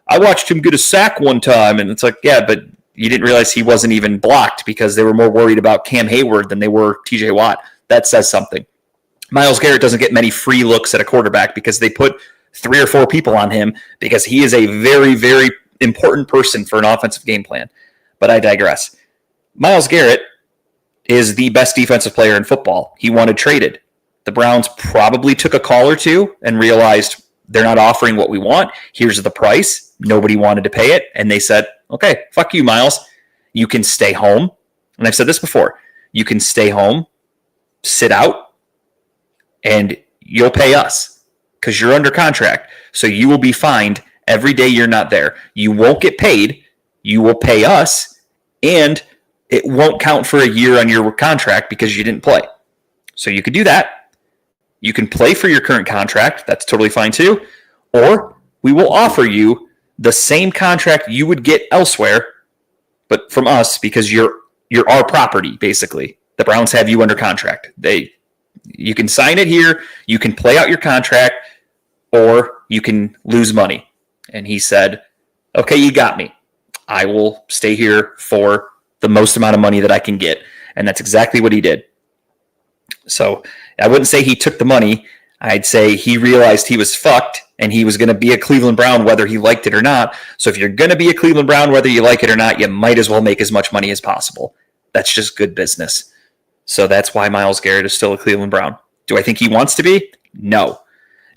I watched him get a sack one time, and it's like, yeah, but you didn't realize he wasn't even blocked because they were more worried about Cam Hayward than they were TJ Watt. That says something. Myles Garrett doesn't get many free looks at a quarterback because they put 3 or 4 people on him because he is a very, very important person for an offensive game plan. But I digress. Myles Garrett is the best defensive player in football. He wanted traded. The Browns probably took a call or two and realized they're not offering what we want. Here's the price. Nobody wanted to pay it. And they said, okay, fuck you, Myles. You can stay home. And I've said this before. You can stay home, sit out, and you'll pay us because you're under contract. So you will be fined every day you're not there. You won't get paid. You will pay us, and it won't count for a year on your contract because you didn't play. So you could do that. You can play for your current contract. That's totally fine too. Or we will offer you the same contract you would get elsewhere, but from us because you're our property, basically. The Browns have you under contract. You can sign it here, you can play out your contract, or you can lose money. And he said, okay, you got me. I will stay here for the most amount of money that I can get. And that's exactly what he did. So I wouldn't say he took the money. I'd say he realized he was fucked and he was going to be a Cleveland Brown whether he liked it or not. So if you're going to be a Cleveland Brown whether you like it or not, you might as well make as much money as possible. That's just good business. So that's why Myles Garrett is still a Cleveland Brown. Do I think he wants to be? No.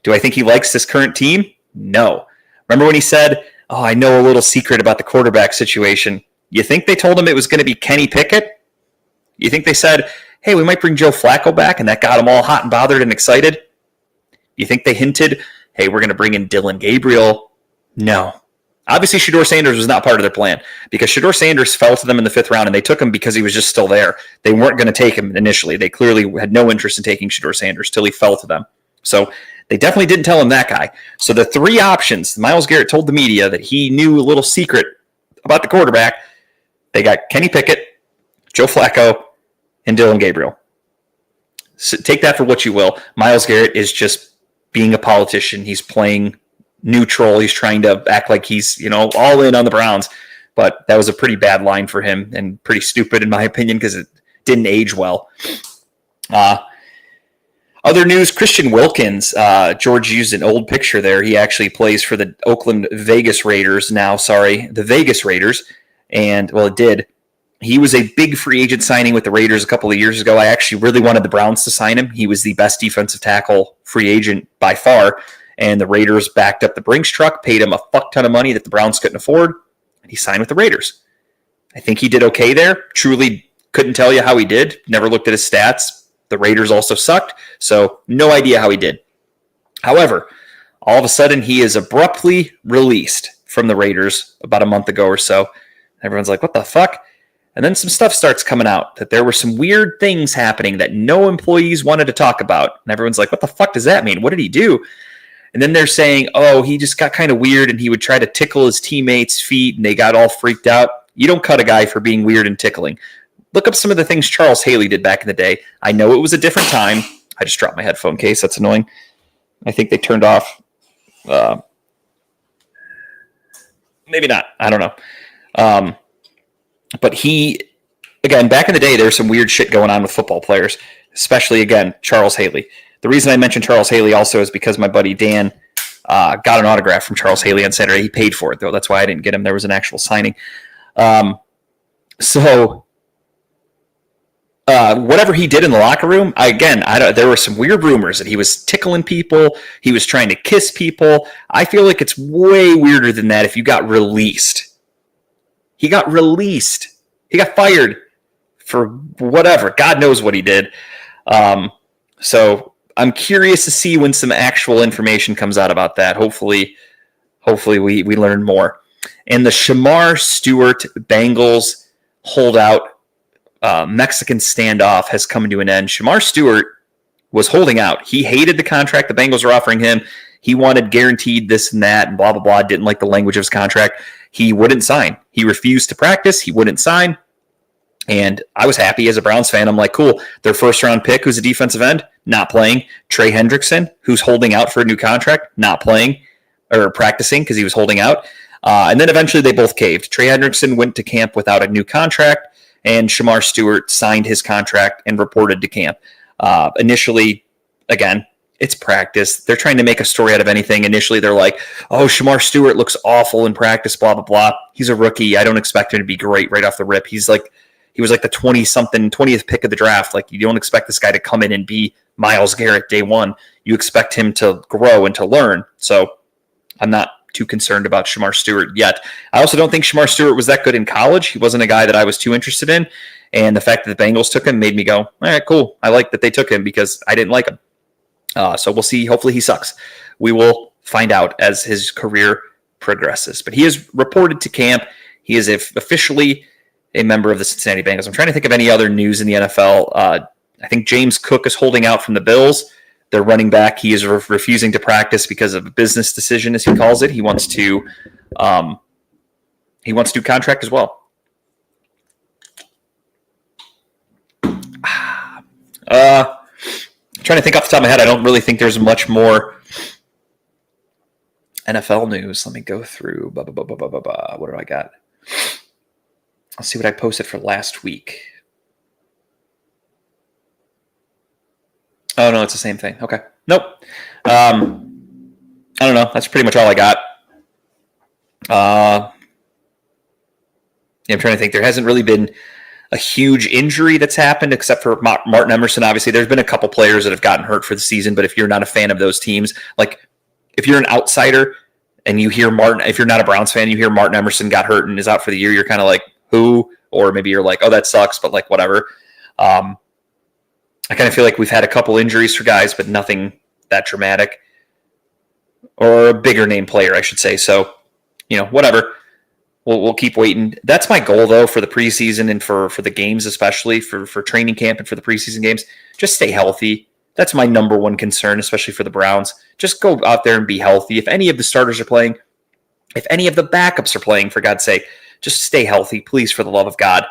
Do I think he likes this current team? No. Remember when he said, oh, I know a little secret about the quarterback situation. You think they told him it was going to be Kenny Pickett? You think they said, hey, we might bring Joe Flacco back, and that got them all hot and bothered and excited? You think they hinted, hey, we're going to bring in Dylan Gabriel? No. Obviously, Shedeur Sanders was not part of their plan because Shedeur Sanders fell to them in the 5th round, and they took him because he was just still there. They weren't going to take him initially. They clearly had no interest in taking Shedeur Sanders till he fell to them. So they definitely didn't tell him that guy. So the 3 options, Myles Garrett told the media that he knew a little secret about the quarterback. They got Kenny Pickett, Joe Flacco, and Dylan Gabriel. So take that for what you will. Myles Garrett is just being a politician. He's playing neutral. He's trying to act like he's, all in on the Browns. But that was a pretty bad line for him and pretty stupid in my opinion because it didn't age well. Other news, Christian Wilkins. George used an old picture there. He actually plays for the Vegas Raiders now. The Vegas Raiders. And, well, it did. He was a big free agent signing with the Raiders a couple of years ago. I actually really wanted the Browns to sign him. He was the best defensive tackle free agent by far. And the Raiders backed up the Brinks truck, paid him a fuck ton of money that the Browns couldn't afford, and he signed with the Raiders. I think he did okay there. Truly couldn't tell you how he did. Never looked at his stats. The Raiders also sucked, so no idea how he did. However, all of a sudden he is abruptly released from the Raiders about a month ago or so. Everyone's like, what the fuck? And then some stuff starts coming out that there were some weird things happening that no employees wanted to talk about. And everyone's like, what the fuck does that mean? What did he do? And then they're saying, oh, he just got kind of weird and he would try to tickle his teammates' feet and they got all freaked out. You don't cut a guy for being weird and tickling. Look up some of the things Charles Haley did back in the day. I know it was a different time. I just dropped my headphone case. That's annoying. I think they turned off. Maybe not. I don't know. But he, again, back in the day, there was some weird shit going on with football players, especially, again, Charles Haley. The reason I mentioned Charles Haley also is because my buddy Dan got an autograph from Charles Haley on Saturday. He paid for it, though. That's why I didn't get him. There was an actual signing. Whatever he did in the locker room, there were some weird rumors that he was tickling people. He was trying to kiss people. I feel like it's way weirder than that if you got released. He got released. He got fired for whatever. God knows what he did. So I'm curious to see when some actual information comes out about that. Hopefully we learn more. And the Shemar Stewart Bengals holdout Mexican standoff has come to an end. Shemar Stewart was holding out. He hated the contract the Bengals were offering him. He wanted guaranteed this and that and blah, blah, blah. Didn't like the language of his contract. He wouldn't sign. He refused to practice. He wouldn't sign. And I was happy as a Browns fan. I'm like, cool. Their first-round pick, who's a defensive end, not playing. Trey Hendrickson, who's holding out for a new contract, not playing or practicing because he was holding out. And then eventually they both caved. Trey Hendrickson went to camp without a new contract, and Shemar Stewart signed his contract and reported to camp. Initially, again, it's practice. They're trying to make a story out of anything. Initially, they're like, oh, Shamar Stewart looks awful in practice, blah, blah, blah. He's a rookie. I don't expect him to be great right off the rip. He was like the 20th pick of the draft. Like, you don't expect this guy to come in and be Myles Garrett day one. You expect him to grow and to learn. So I'm not too concerned about Shamar Stewart yet. I also don't think Shamar Stewart was that good in college. He wasn't a guy that I was too interested in. And the fact that the Bengals took him made me go, all right, cool. I like that they took him because I didn't like him. So we'll see. Hopefully he sucks. We will find out as his career progresses. But he is reported to camp. He is officially a member of the Cincinnati Bengals. I'm trying to think of any other news in the NFL. I think James Cook is holding out from the Bills. Their running back, he is refusing to practice because of a business decision, as he calls it. He wants to do contract as well. Trying to think off the top of my head, I don't really think there's much more NFL news. Let me go through. What do I got? I'll see what I posted for last week. Oh, no, it's the same thing. Okay. Nope. I don't know. That's pretty much all I got. I'm trying to think. There hasn't really been a huge injury that's happened except for Martin Emerson. Obviously, there's been a couple players that have gotten hurt for the season, but if you're not a fan of those teams, like if you're an outsider and you hear if you're not a Browns fan, you hear Martin Emerson got hurt and is out for the year, you're kind of like, who? Or maybe you're like, oh, that sucks, but like whatever. I kind of feel like we've had a couple injuries for guys, but nothing that dramatic. Or a bigger name player, I should say. So, whatever. We'll keep waiting. That's my goal, though, for the preseason and for the games, especially for training camp and for the preseason games. Just stay healthy. That's my number one concern, especially for the Browns. Just go out there and be healthy. If any of the starters are playing, if any of the backups are playing, for God's sake, just stay healthy, please, for the love of God.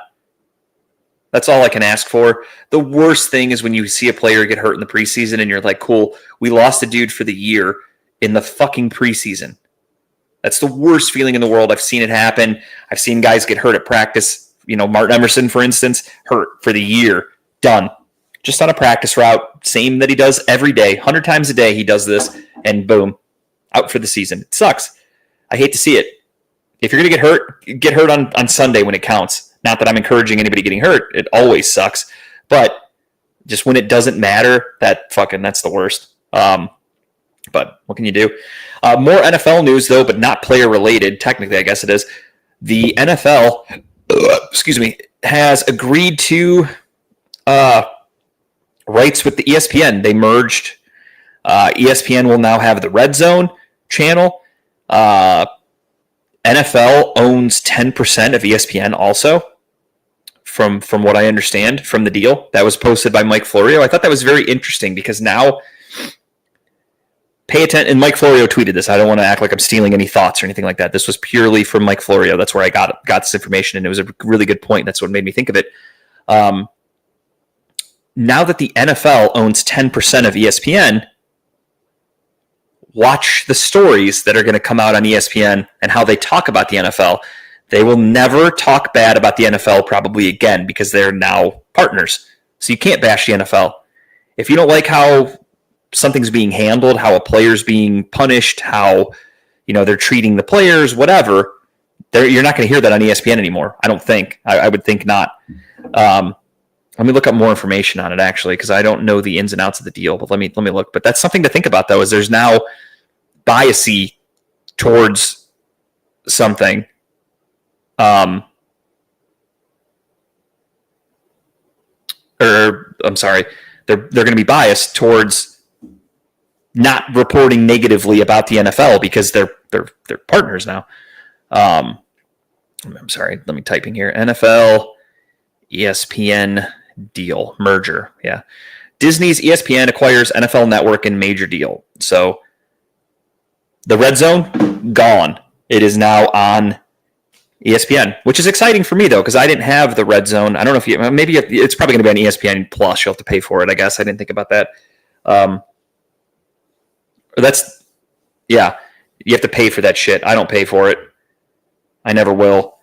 That's all I can ask for. The worst thing is when you see a player get hurt in the preseason and you're like, cool, we lost a dude for the year in the fucking preseason. That's the worst feeling in the world. I've seen it happen. I've seen guys get hurt at practice. Martin Emerson, for instance, hurt for the year. Done. Just on a practice route. Same that he does every day. 100 times a day he does this, and boom, out for the season. It sucks. I hate to see it. If you're going to get hurt on Sunday when it counts. Not that I'm encouraging anybody getting hurt. It always sucks. But just when it doesn't matter, that's the worst. But what can you do? More NFL news, though, but not player-related. Technically, I guess it is. The NFL, has agreed to rights with the ESPN. They merged. ESPN will now have the Red Zone channel. NFL owns 10% of ESPN also, from what I understand from the deal. That was posted by Mike Florio. I thought that was very interesting because now... Pay attention, and Mike Florio tweeted this. I don't want to act like I'm stealing any thoughts or anything like that. This was purely from Mike Florio. That's where I got this information, and it was a really good point. That's what made me think of it. Now that the NFL owns 10% of ESPN, watch the stories that are going to come out on ESPN and how they talk about the NFL. They will never talk bad about the NFL probably again because they're now partners. So you can't bash the NFL. If you don't like how something's being handled, how a player's being punished, how they're treating the players, whatever, you're not going to hear that on ESPN anymore. I don't think. I would think not. Let me look up more information on it actually, because I don't know the ins and outs of the deal. But let me look. But that's something to think about, though, is there's now biasy towards something. I'm sorry. They're going to be biased towards not reporting negatively about the NFL because they're partners now. I'm sorry, let me typing here. NFL ESPN deal merger. Yeah. Disney's ESPN acquires NFL Network in major deal. So the Red Zone, gone. It is now on ESPN, which is exciting for me, though, because I didn't have the Red Zone. I don't know if maybe it's probably going to be on ESPN Plus. You'll have to pay for it, I guess. I didn't think about that. You have to pay for that shit. I don't pay for it. I never will.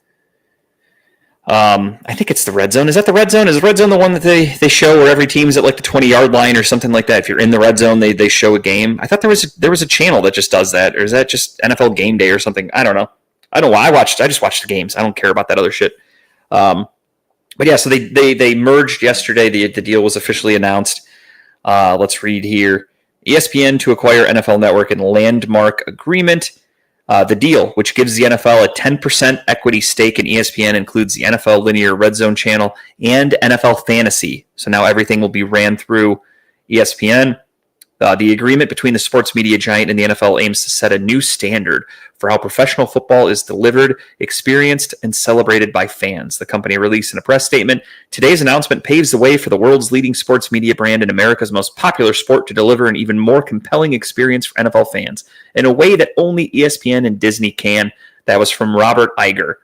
I think it's the red zone. Is that the red zone? Is the red zone the one that they show where every team's at like the 20-yard line or something like that? If you're in the red zone, they show a game. I thought there was a channel that just does that, or is that just NFL Game Day or something? I don't know. I don't know. I just watched the games. I don't care about that other shit. But yeah, so they merged yesterday. The deal was officially announced. Let's read here. ESPN to acquire NFL Network in landmark agreement. The deal, which gives the NFL a 10% equity stake in ESPN, includes the NFL Linear Red Zone channel and NFL Fantasy. So now everything will be ran through ESPN. The agreement between the sports media giant and the NFL aims to set a new standard for how professional football is delivered, experienced, and celebrated by fans. The company released in a press statement, today's announcement paves the way for the world's leading sports media brand and America's most popular sport to deliver an even more compelling experience for NFL fans in a way that only ESPN and Disney can. That was from Robert Iger.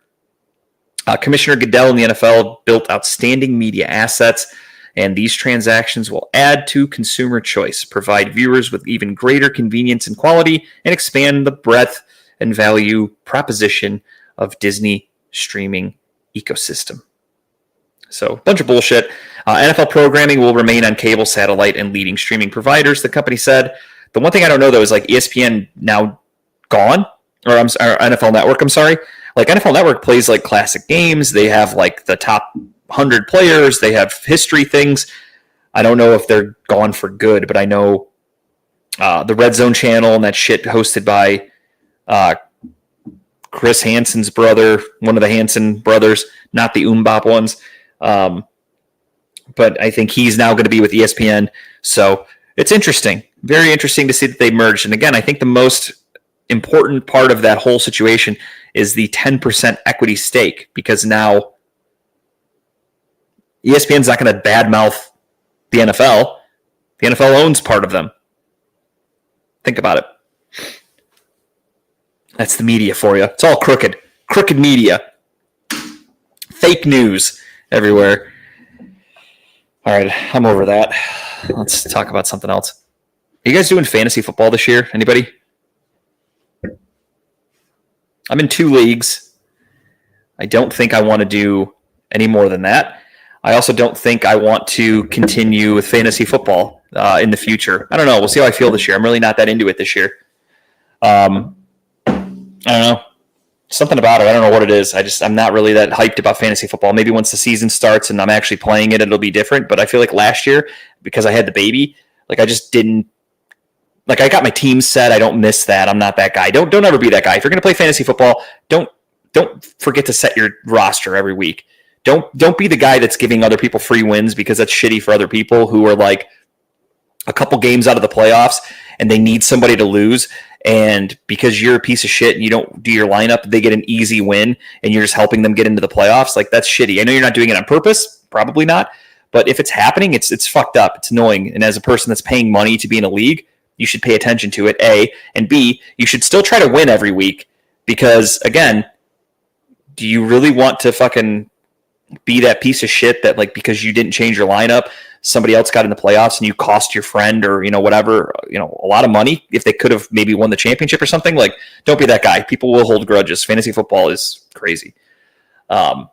Commissioner Goodell and the NFL built outstanding media assets, and these transactions will add to consumer choice, provide viewers with even greater convenience and quality, and expand the breadth and value proposition of Disney streaming ecosystem. So, a bunch of bullshit. NFL programming will remain on cable, satellite, and leading streaming providers, the company said. The one thing I don't know, though, is like ESPN now gone, or NFL Network, I'm sorry. Like NFL Network plays like classic games. They have like the top 100 players. They have history things. I don't know if they're gone for good, but I know the Red Zone channel and that shit hosted by Chris Hansen's brother, one of the Hansen brothers, not the Umbop ones. But I think he's now going to be with ESPN. So it's interesting. Very interesting to see that they merged. And again, I think the most important part of that whole situation is the 10% equity stake, because now ESPN's not going to badmouth the NFL. The NFL owns part of them. Think about it. That's the media for you. It's all crooked. Crooked media. Fake news everywhere. All right, I'm over that. Let's talk about something else. Are you guys doing fantasy football this year? Anybody? I'm in 2 leagues. I don't think I want to do any more than that. I also don't think I want to continue with fantasy football in the future. I don't know. We'll see how I feel this year. I'm really not that into it this year. I don't know. Something about it. I don't know what it is. I'm not really that hyped about fantasy football. Maybe once the season starts and I'm actually playing it, it'll be different. But I feel like last year, because I had the baby, like I just didn't. Like I got my team set. I don't miss that. I'm not that guy. Don't ever be that guy. If you're going to play fantasy football, don't forget to set your roster every week. Don't be the guy that's giving other people free wins, because that's shitty for other people who are like a couple games out of the playoffs and they need somebody to lose. And because you're a piece of shit and you don't do your lineup, they get an easy win and you're just helping them get into the playoffs. Like that's shitty. I know you're not doing it on purpose. Probably not. But if it's happening, it's fucked up. It's annoying. And as a person that's paying money to be in a league, you should pay attention to it, A. And B, you should still try to win every week. Because, again, do you really want to fucking be that piece of shit that, like, because you didn't change your lineup, somebody else got in the playoffs and you cost your friend or, whatever, a lot of money if they could have maybe won the championship or something? Like, don't be that guy. People will hold grudges. Fantasy football is crazy. But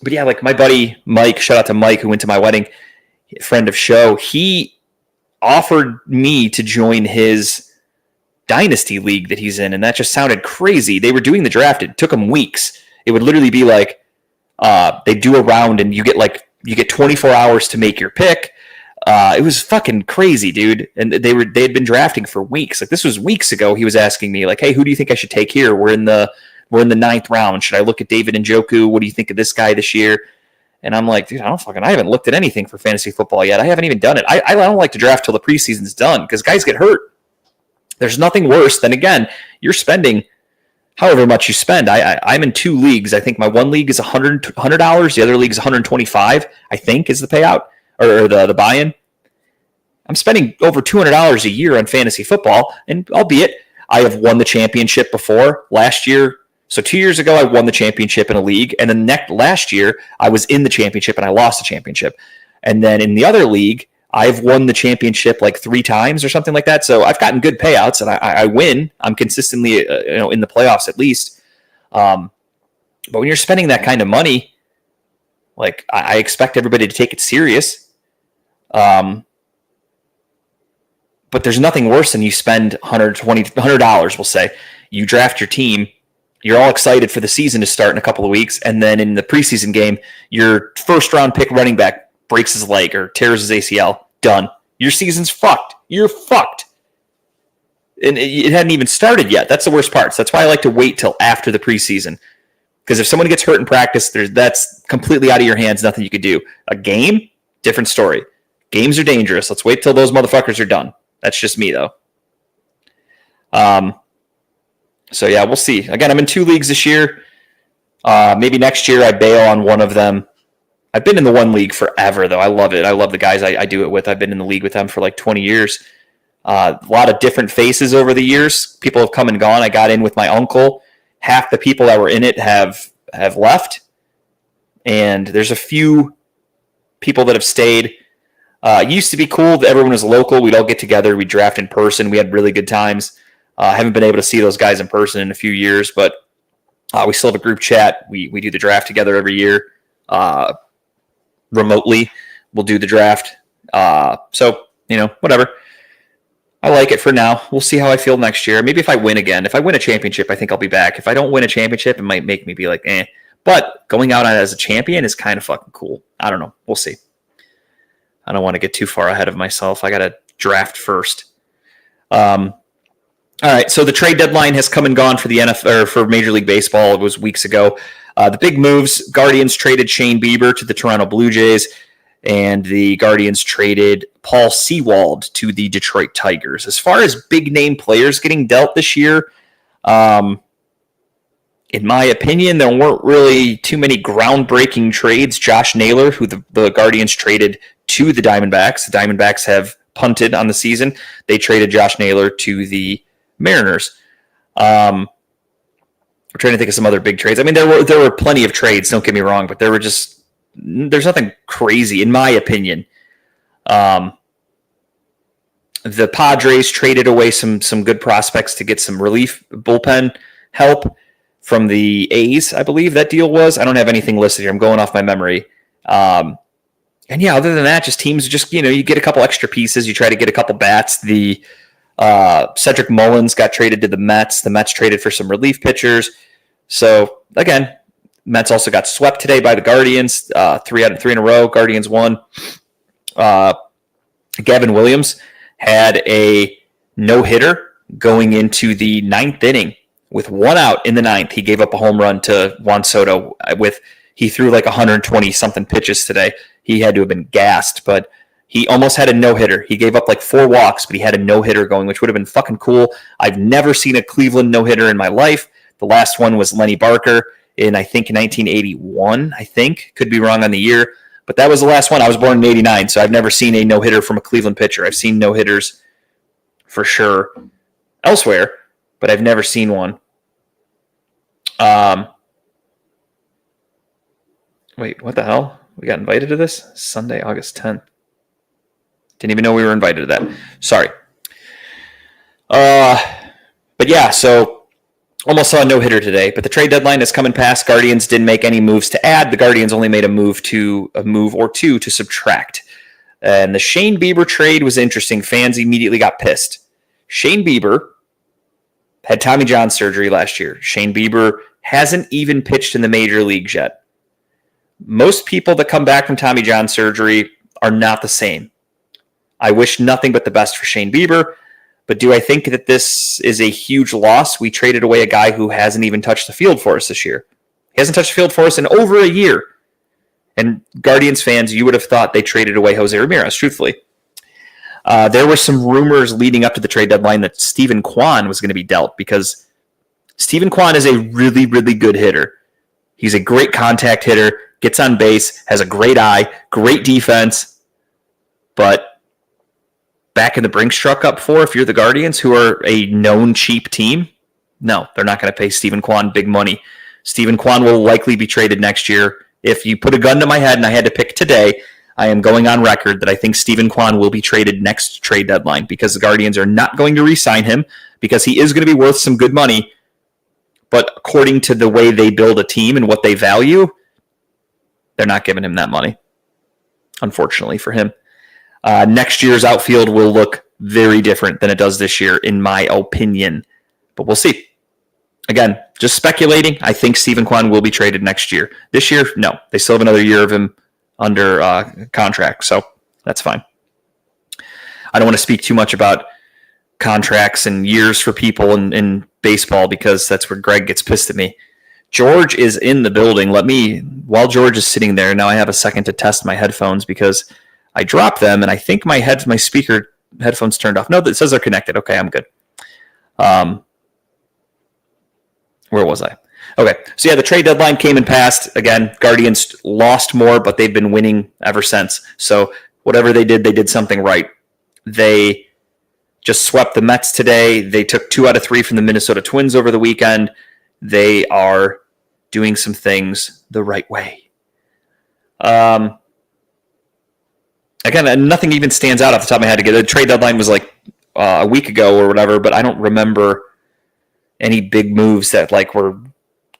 yeah, like my buddy Mike, shout out to Mike who went to my wedding, friend of show, he offered me to join his dynasty league that he's in, and that just sounded crazy. They were doing the draft. It took them weeks. It would literally be like they do a round and you get 24 hours to make your pick. It was fucking crazy, dude. And they had been drafting for weeks. Like this was weeks ago. He was asking me like, "Hey, who do you think I should take here? We're in the 9th round. Should I look at David Njoku? What do you think of this guy this year?" And I'm like, dude, I haven't looked at anything for fantasy football yet. I haven't even done it. I don't like to draft till the preseason's done because guys get hurt. There's nothing worse than, again, you're spending however much you spend. I'm in 2 leagues. I think my one league is $100. The other league is $125, I think, is the payout or the buy-in. I'm spending over $200 a year on fantasy football, and albeit I have won the championship before last year. So 2 years ago, I won the championship in a league. And then last year, I was in the championship and I lost the championship. And then in the other league, I've won the championship like 3 times or something like that. So I've gotten good payouts and I win. I'm consistently in the playoffs at least. But when you're spending that kind of money, Like, I expect everybody to take it serious. But there's nothing worse than you spend $100, we'll say. You draft your team. You're all excited for the season to start in a couple of weeks. And then in the preseason game, your first-round pick running back breaks his leg or tears his ACL. Done. Your season's fucked. You're fucked. And it hadn't even started yet. That's the worst part. So that's why I like to wait till after the preseason. Because if someone gets hurt in practice, that's completely out of your hands. Nothing you could do. A game, different story. Games are dangerous. Let's wait till those motherfuckers are done. That's just me, though. So, yeah, we'll see. Again, I'm in 2 leagues this year. Maybe next year I bail on one of them. I've been in the one league forever, though. I love it. I love the guys I do it with. I've been in the league with them for like 20 years. A lot of different faces over the years. People have come and gone. I got in with my uncle. Half the people that were in it have left. And there's a few people that have stayed. It used to be cool. Everyone was local. We'd all get together. We'd draft in person. We had really good times. Haven't been able to see those guys in person in a few years, but we still have a group chat. We do the draft together every year. Remotely, we'll do the draft. So, whatever. I like it for now. We'll see how I feel next year. Maybe if I win again. If I win a championship, I think I'll be back. If I don't win a championship, it might make me be like, eh. But going out as a champion is kind of fucking cool. I don't know. We'll see. I don't want to get too far ahead of myself. I got to draft first. All right, so the trade deadline has come and gone for the NFL or for Major League Baseball. It was weeks ago. The big moves: Guardians traded Shane Bieber to the Toronto Blue Jays, and the Guardians traded Paul Sewald to the Detroit Tigers. As far as big name players getting dealt this year, in my opinion, there weren't really too many groundbreaking trades. Josh Naylor, who the Guardians traded to the Diamondbacks. The Diamondbacks have punted on the season. They traded Josh Naylor to the Mariners. We're trying to think of some other big trades. I mean, there were plenty of trades, don't get me wrong, but there's nothing crazy, in my opinion. The Padres traded away some good prospects to get some relief bullpen help from the A's, I believe that deal was. I don't have anything listed here. I'm going off my memory. And yeah, other than that, just teams just, you get a couple extra pieces. You try to get a couple bats. The Cedric Mullins got traded to the Mets. The Mets traded for some relief pitchers. So, again, Mets also got swept today by the Guardians. 3 out of 3 in a row. Guardians won. Gavin Williams had a no-hitter going into the 9th inning with 1 out in the 9th. He gave up a home run to Juan Soto. He threw like 120-something pitches today. He had to have been gassed, but he almost had a no-hitter. He gave up like 4 walks, but he had a no-hitter going, which would have been fucking cool. I've never seen a Cleveland no-hitter in my life. The last one was Lenny Barker in, I think, 1981, I think. Could be wrong on the year, but that was the last one. I was born in 89, so I've never seen a no-hitter from a Cleveland pitcher. I've seen no-hitters for sure elsewhere, but I've never seen one. Wait, what the hell? We got invited to this? Sunday, August 10th. Didn't even know we were invited to that. Sorry. But yeah, so almost saw a no-hitter today, but the trade deadline is coming past. Guardians didn't make any moves to add. The Guardians only made a move or two to subtract. And the Shane Bieber trade was interesting. Fans immediately got pissed. Shane Bieber had Tommy John surgery last year. Shane Bieber hasn't even pitched in the major leagues yet. Most people that come back from Tommy John surgery are not the same. I wish nothing but the best for Shane Bieber, but do I think that this is a huge loss? We traded away a guy who hasn't even touched the field for us this year. He hasn't touched the field for us in over a year. And Guardians fans, you would have thought they traded away Jose Ramirez, truthfully. There were some rumors leading up to the trade deadline that Steven Kwan was going to be dealt because Steven Kwan is a really, really good hitter. He's a great contact hitter, gets on base, has a great eye, great defense. But back in the Brinks truck up for, if you're the Guardians, who are a known cheap team, no, they're not going to pay Steven Kwan big money. Steven Kwan will likely be traded next year. If you put a gun to my head and I had to pick today, I am going on record that I think Steven Kwan will be traded next trade deadline because the Guardians are not going to re-sign him because he is going to be worth some good money. But according to the way they build a team and what they value, They're not giving him that money, unfortunately for him. Next year's outfield will look very different than it does this year, in my opinion. But we'll see. Again, just speculating. I think Steven Kwan will be traded next year. This year, no. They still have another year of him under contract, so that's fine. I don't want to speak too much about contracts and years for people in baseball because that's where Greg gets pissed at me. George is in the building. While George is sitting there, now I have a second to test my headphones because I dropped them and I think my speaker headphones turned off. No, it says they're connected. Okay, I'm good. Where was I? Okay, so yeah, the trade deadline came and passed. Again, Guardians lost more, but they've been winning ever since. So whatever they did something right. They just swept the Mets today. They took 2 out of 3 from the Minnesota Twins over the weekend. They are doing some things the right way. Again, nothing even stands out off the top of my head. The trade deadline was like a week ago or whatever, but I don't remember any big moves that like were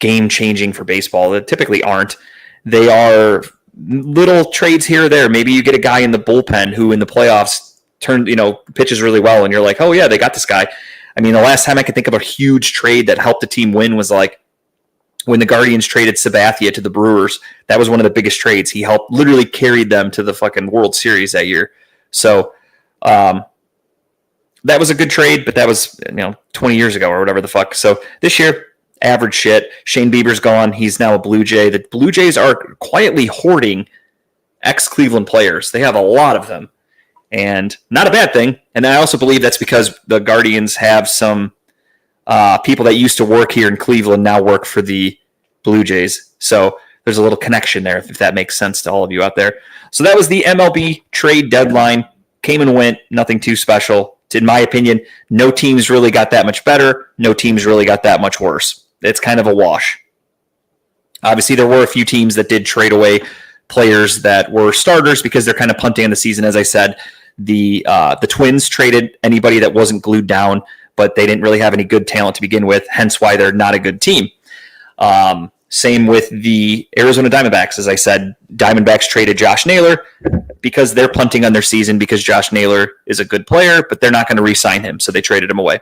game-changing for baseball. That typically aren't. They are little trades here or there. Maybe you get a guy in the bullpen who in the playoffs pitches really well, and you're like, oh yeah, they got this guy. I mean, the last time I could think of a huge trade that helped the team win was like when the Guardians traded Sabathia to the Brewers. That was one of the biggest trades. He literally carried them to the fucking World Series that year. So that was a good trade, but that was 20 years ago or whatever the fuck. So this year, average shit. Shane Bieber's gone. He's now a Blue Jay. The Blue Jays are quietly hoarding ex-Cleveland players. They have a lot of them. And not a bad thing. And I also believe that's because the Guardians have some people that used to work here in Cleveland now work for the Blue Jays. So there's a little connection there, if that makes sense to all of you out there. So that was the MLB trade deadline. Came and went. Nothing too special. In my opinion, no teams really got that much better. No teams really got that much worse. It's kind of a wash. Obviously, there were a few teams that did trade away players that were starters because they're kind of punting on the season. As I said, the Twins traded anybody that wasn't glued down, but they didn't really have any good talent to begin with, hence why they're not a good team. Same with the Arizona Diamondbacks. As I said, Diamondbacks traded Josh Naylor because they're punting on their season because Josh Naylor is a good player, but they're not going to re-sign him, so they traded him away.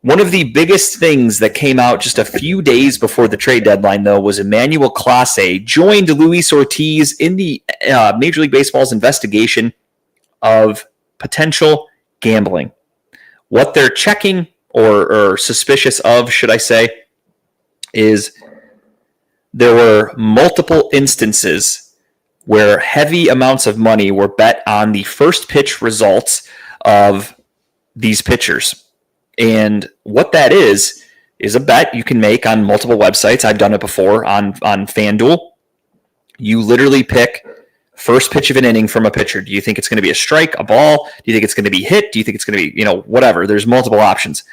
One of the biggest things that came out just a few days before the trade deadline, though, was Emmanuel Clase joined Luis Ortiz in the Major League Baseball's investigation of potential gambling. What they're checking or suspicious of, should I say, is there were multiple instances where heavy amounts of money were bet on the first pitch results of these pitchers. And what that is a bet you can make on multiple websites. I've done it before on FanDuel. You literally pick first pitch of an inning from a pitcher. Do you think it's going to be a strike, a ball? Do you think it's going to be hit? Do you think it's going to be, whatever? There's multiple options.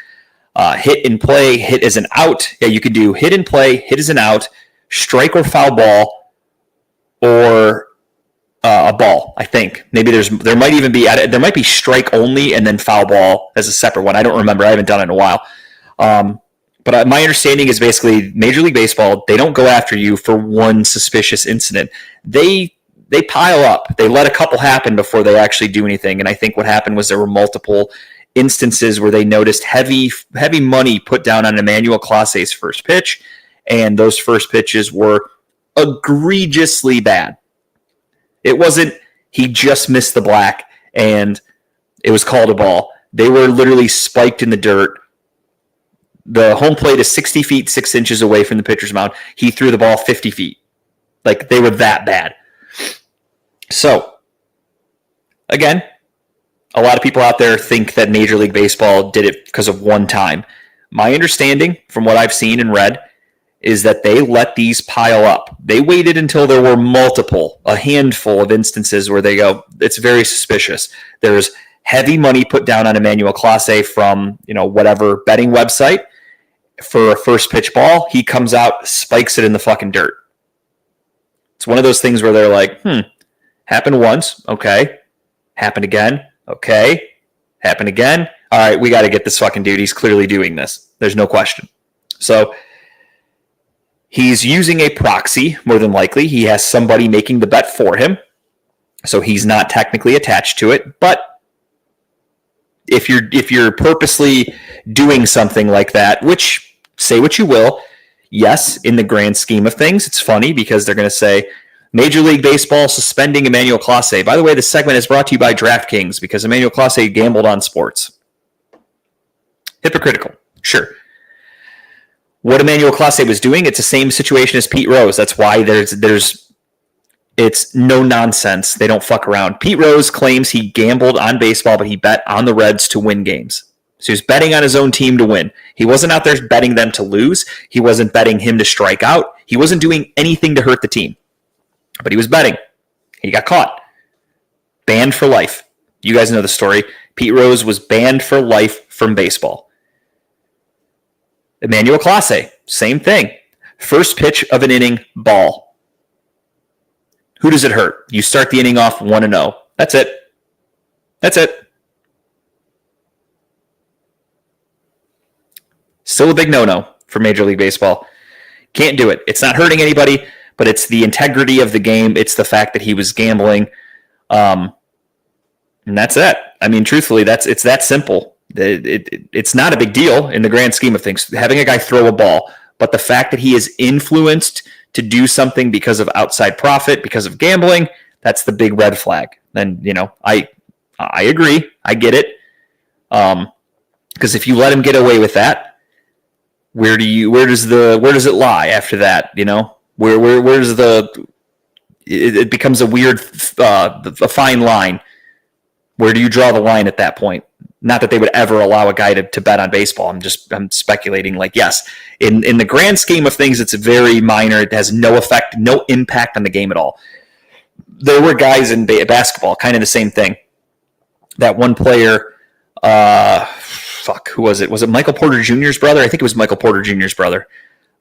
Hit and play, hit as an out. Yeah, you could do hit and play, hit as an out, strike or foul ball, or a ball. I think maybe there might be strike only and then foul ball as a separate one. I don't remember. I haven't done it in a while. But my understanding is basically Major League Baseball, they don't go after you for one suspicious incident. They pile up. They let a couple happen before they actually do anything. And I think what happened was there were multiple instances where they noticed heavy money put down on Emmanuel Clase's first pitch, and those first pitches were egregiously bad. It wasn't he just missed the black and it was called a ball. They were literally spiked in the dirt. The home plate is 60 feet, 6 inches away from the pitcher's mound. He threw the ball 50 feet. Like, they were that bad. So, again, a lot of people out there think that Major League Baseball did it because of one time. My understanding, from what I've seen and read, is that they let these pile up. They waited until there were a handful of instances where they go, it's very suspicious. There's heavy money put down on Emmanuel Clase from, whatever betting website for a first pitch ball. He comes out, spikes it in the fucking dirt. It's one of those things where they're like, happened once. Okay. Happened again. Okay. Happened again. All right. We got to get this fucking dude. He's clearly doing this. There's no question. So He's using a proxy, more than likely. He has somebody making the bet for him, so he's not technically attached to it. But if you're purposely doing something like that, which, say what you will, yes, in the grand scheme of things, it's funny because they're going to say Major League Baseball suspending Emmanuel Clase. By the way, this segment is brought to you by DraftKings because Emmanuel Clase gambled on sports. Hypocritical, sure. What Emmanuel Clase was doing, it's the same situation as Pete Rose. That's why it's no nonsense. They don't fuck around. Pete Rose claims he gambled on baseball, but he bet on the Reds to win games. So he was betting on his own team to win. He wasn't out there betting them to lose. He wasn't betting him to strike out. He wasn't doing anything to hurt the team. But he was betting. He got caught. Banned for life. You guys know the story. Pete Rose was banned for life from baseball. Emmanuel Clase, same thing. First pitch of an inning, ball. Who does it hurt? You start the inning off 1-0. That's it. That's it. Still a big no-no for Major League Baseball. Can't do it. It's not hurting anybody, but it's the integrity of the game. It's the fact that he was gambling. And that's it. I mean, truthfully, it's that simple. It's not a big deal in the grand scheme of things, having a guy throw a ball. But the fact that he is influenced to do something because of outside profit, because of gambling, that's the big red flag. Then, I agree. I get it. Because if you let him get away with that, where does it lie after that? Where's it becomes a weird, a fine line. Where do you draw the line at that point? Not that they would ever allow a guy to bet on baseball. I'm speculating. Like, yes, in the grand scheme of things, it's very minor. It has no effect, no impact on the game at all. There were guys in basketball, kind of the same thing. That one player, who was it? Was it Michael Porter Jr.'s brother? I think it was Michael Porter Jr.'s brother.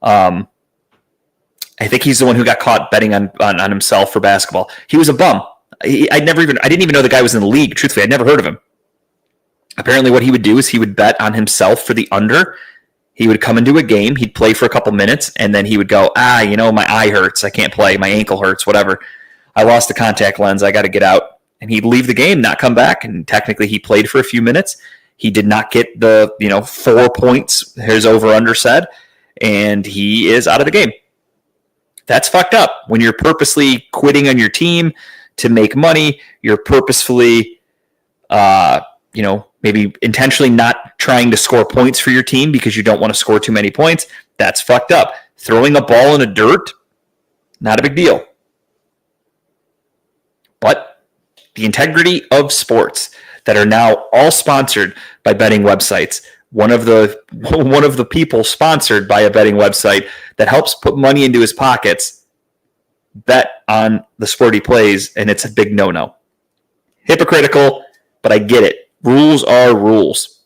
I think he's the one who got caught betting on himself for basketball. He was a bum. I didn't even know the guy was in the league. Truthfully, I'd never heard of him. Apparently what he would do is he would bet on himself for the under. He would come into a game, he'd play for a couple minutes, and then he would go, my eye hurts, I can't play, my ankle hurts, whatever. I lost the contact lens, I got to get out. And he'd leave the game, not come back, and technically he played for a few minutes. He did not get the 4 points, his over-under said, and he is out of the game. That's fucked up. When you're purposely quitting on your team to make money, you're purposefully, maybe intentionally not trying to score points for your team because you don't want to score too many points. That's fucked up. Throwing a ball in the dirt, not a big deal. But the integrity of sports that are now all sponsored by betting websites. One of the people sponsored by a betting website that helps put money into his pockets bet on the sport he plays, and it's a big no-no. Hypocritical, but I get it. Rules are rules.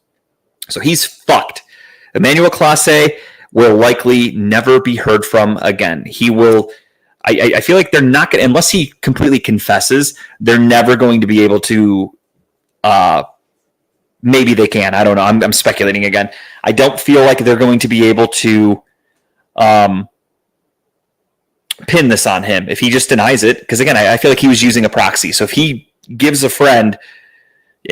So he's fucked. Emmanuel Clase will likely never be heard from again. He will. I feel like they're not going to, unless he completely confesses, they're never going to be able to. Maybe they can. I don't know. I'm speculating again. I don't feel like they're going to be able to pin this on him if he just denies it. Because again, I feel like he was using a proxy. So if he gives a friend,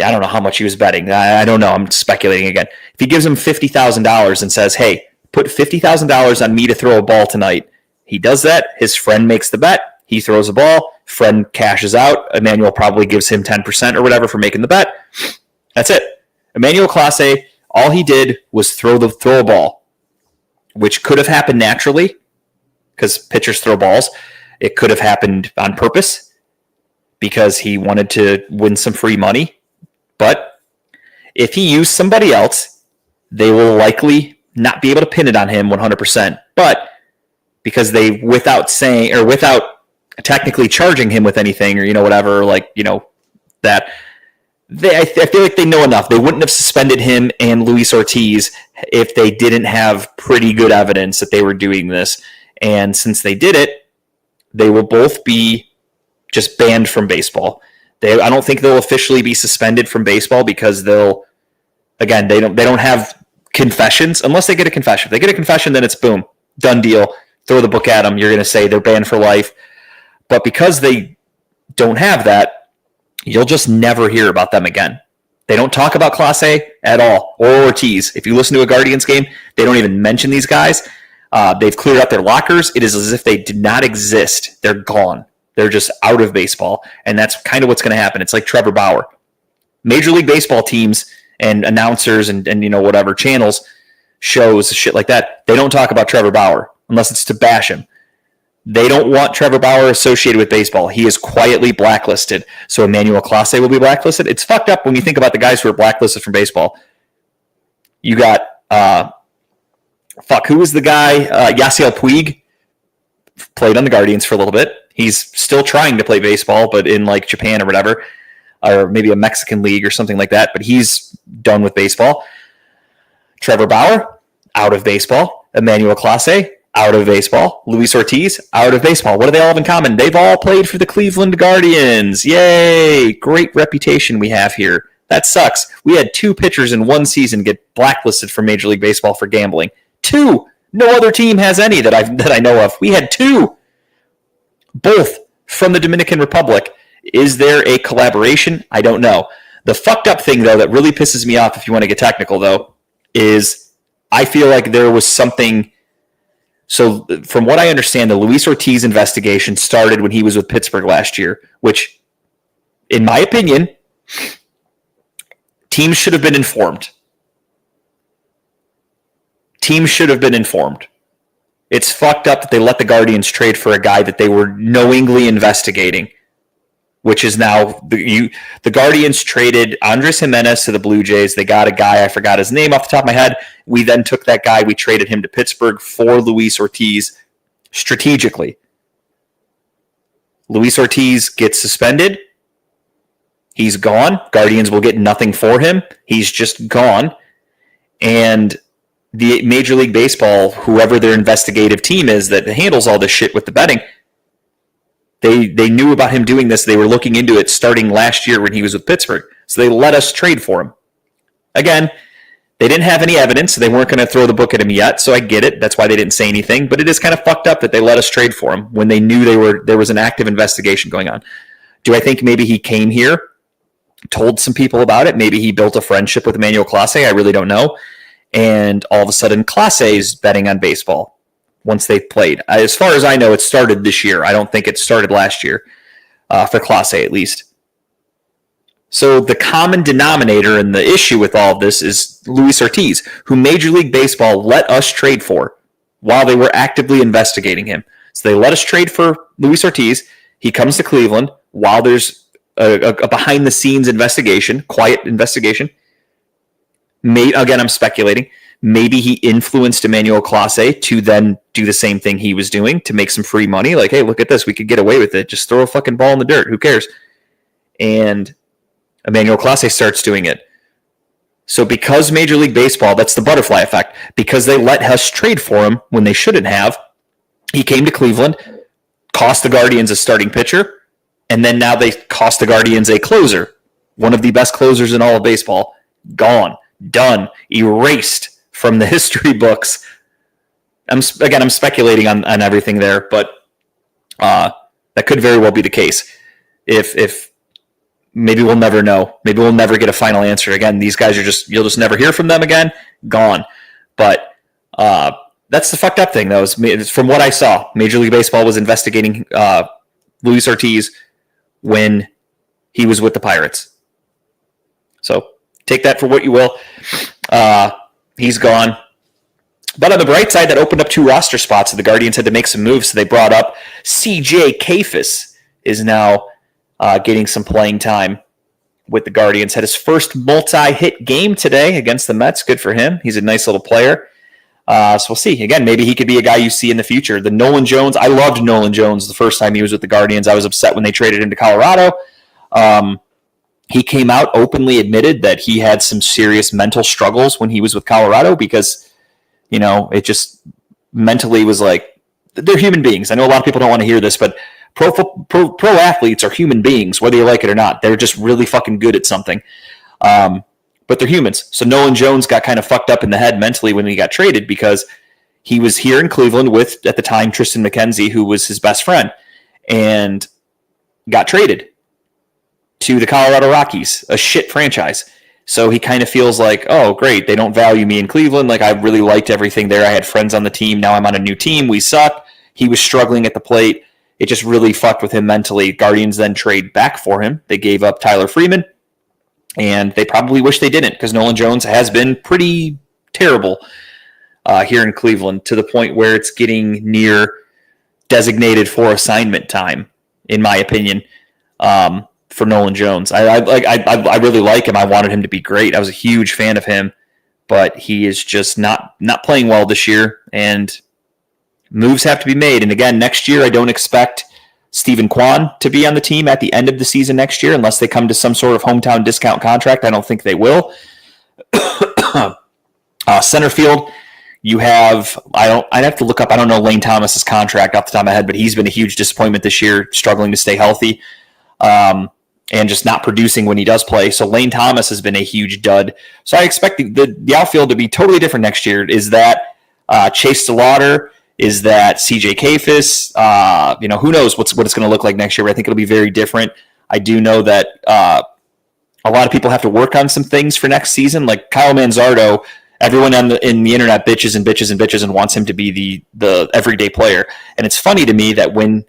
I don't know how much he was betting. I don't know. I'm speculating again. If he gives him $50,000 and says, hey, put $50,000 on me to throw a ball tonight. He does that. His friend makes the bet. He throws a ball. Friend cashes out. Emmanuel probably gives him 10% or whatever for making the bet. That's it. Emmanuel Clase, all he did was throw a ball, which could have happened naturally because pitchers throw balls. It could have happened on purpose because he wanted to win some free money. But if he used somebody else, they will likely not be able to pin it on him 100%. But because without technically charging him with anything or whatever, that I feel like they know enough. They wouldn't have suspended him and Luis Ortiz if they didn't have pretty good evidence that they were doing this. And since they did it, they will both be just banned from baseball. I don't think they'll officially be suspended from baseball because they don't have confessions unless they get a confession. If they get a confession, then it's boom, done deal. throw the book at them, you're going to say they're banned for life. But because they don't have that, you'll just never hear about them again. They don't talk about Clase at all, or Ortiz. If you listen to a Guardians game, they don't even mention these guys. They've cleared out their lockers. It is as if they did not exist. They're gone. They're just out of baseball, and that's kind of what's going to happen. It's like Trevor Bauer. Major League Baseball teams and announcers and whatever channels, shows, shit like that, they don't talk about Trevor Bauer unless it's to bash him. They don't want Trevor Bauer associated with baseball. He is quietly blacklisted. So Emmanuel Clase will be blacklisted. It's fucked up when you think about the guys who are blacklisted from baseball. You got, who was the guy? Yasiel Puig played on the Guardians for a little bit. He's still trying to play baseball, but in like Japan or whatever, or maybe a Mexican league or something like that. But he's done with baseball. Trevor Bauer, out of baseball. Emmanuel Clase, out of baseball. Luis Ortiz, out of baseball. What do they all have in common? They've all played for the Cleveland Guardians. Yay! Great reputation we have here. That sucks. We had 2 pitchers in one season get blacklisted from Major League Baseball for gambling. 2. No other team has any that I know of. We had 2. Both from the Dominican Republic. Is there a collaboration? I don't know. The fucked up thing, though, that really pisses me off, if you want to get technical, though, is I feel like there was something. So from what I understand, the Luis Ortiz investigation started when he was with Pittsburgh last year, which, in my opinion, teams should have been informed. Teams should have been informed. It's fucked up that they let the Guardians trade for a guy that they were knowingly investigating, which is now the Guardians traded Andres Jimenez to the Blue Jays. They got a guy, I forgot his name off the top of my head. We then took that guy, we traded him to Pittsburgh for Luis Ortiz strategically. Luis Ortiz gets suspended. He's gone. Guardians will get nothing for him. He's just gone. And the Major League Baseball, whoever their investigative team is that handles all this shit with the betting, they knew about him doing this. They were looking into it starting last year when he was with Pittsburgh. So they let us trade for him. Again, they didn't have any evidence. So they weren't going to throw the book at him yet. So I get it. That's why they didn't say anything. But it is kind of fucked up that they let us trade for him when they knew there was an active investigation going on. Do I think maybe he came here, told some people about it? Maybe he built a friendship with Emmanuel Clase. I really don't know. And all of a sudden, Clase is betting on baseball once they played. As far as I know, it started this year. I don't think it started last year, for Clase at least. So the common denominator and the issue with all of this is Luis Ortiz, who Major League Baseball let us trade for while they were actively investigating him. So they let us trade for Luis Ortiz. He comes to Cleveland while there's a behind-the-scenes investigation, quiet investigation. Again, I'm speculating. Maybe he influenced Emmanuel Clase to then do the same thing he was doing to make some free money. Like, hey, look at this. We could get away with it. Just throw a fucking ball in the dirt. Who cares? And Emmanuel Clase starts doing it. So because Major League Baseball, that's the butterfly effect, because they let us trade for him when they shouldn't have, he came to Cleveland, cost the Guardians a starting pitcher, and then now they cost the Guardians a closer, one of the best closers in all of baseball. Gone. Done. Erased from the history books. I'm speculating on everything there, but that could very well be the case. If maybe we'll never know. Maybe we'll never get a final answer. Again, these guys you'll just never hear from them again. Gone. But that's the fucked up thing, though. From what I saw, Major League Baseball was investigating Luis Ortiz when he was with the Pirates. So take that for what you will. He's gone. But on the bright side, that opened up 2 roster spots, and the Guardians had to make some moves, so they brought up C.J. Kayfus is now getting some playing time with the Guardians. Had his first multi-hit game today against the Mets. Good for him. He's a nice little player. So we'll see. Again, maybe he could be a guy you see in the future. The Nolan Jones, I loved Nolan Jones the first time he was with the Guardians. I was upset when they traded him to Colorado. He came out, openly admitted that he had some serious mental struggles when he was with Colorado because, it just mentally was like, they're human beings. I know a lot of people don't want to hear this, but pro athletes are human beings, whether you like it or not. They're just really fucking good at something. But they're humans. So Nolan Jones got kind of fucked up in the head mentally when he got traded because he was here in Cleveland with, at the time, Tristan McKenzie, who was his best friend, and got traded to the Colorado Rockies, a shit franchise. So he kind of feels like, oh, great, they don't value me in Cleveland. Like, I really liked everything there. I had friends on the team. Now I'm on a new team. We suck. He was struggling at the plate. It just really fucked with him mentally. Guardians then trade back for him. They gave up Tyler Freeman, and they probably wish they didn't, because Nolan Jones has been pretty terrible here in Cleveland, to the point where it's getting near designated for assignment time, in my opinion, for Nolan Jones. I really like him. I wanted him to be great. I was a huge fan of him, but he is just not playing well this year, and moves have to be made. And again, next year, I don't expect Stephen Kwan to be on the team at the end of the season next year, unless they come to some sort of hometown discount contract. I don't think they will. Center field, you have, I'd have to look up, I don't know Lane Thomas's contract off the top of my head, but he's been a huge disappointment this year, struggling to stay healthy, and just not producing when he does play. So Lane Thomas has been a huge dud. So I expect the outfield to be totally different next year. Is that Chase DeLauder? Is that CJ Kafis? Who knows what it's going to look like next year, but I think it'll be very different. I do know that a lot of people have to work on some things for next season. Like Kyle Manzardo, everyone in the internet bitches and wants him to be the everyday player. And it's funny to me that when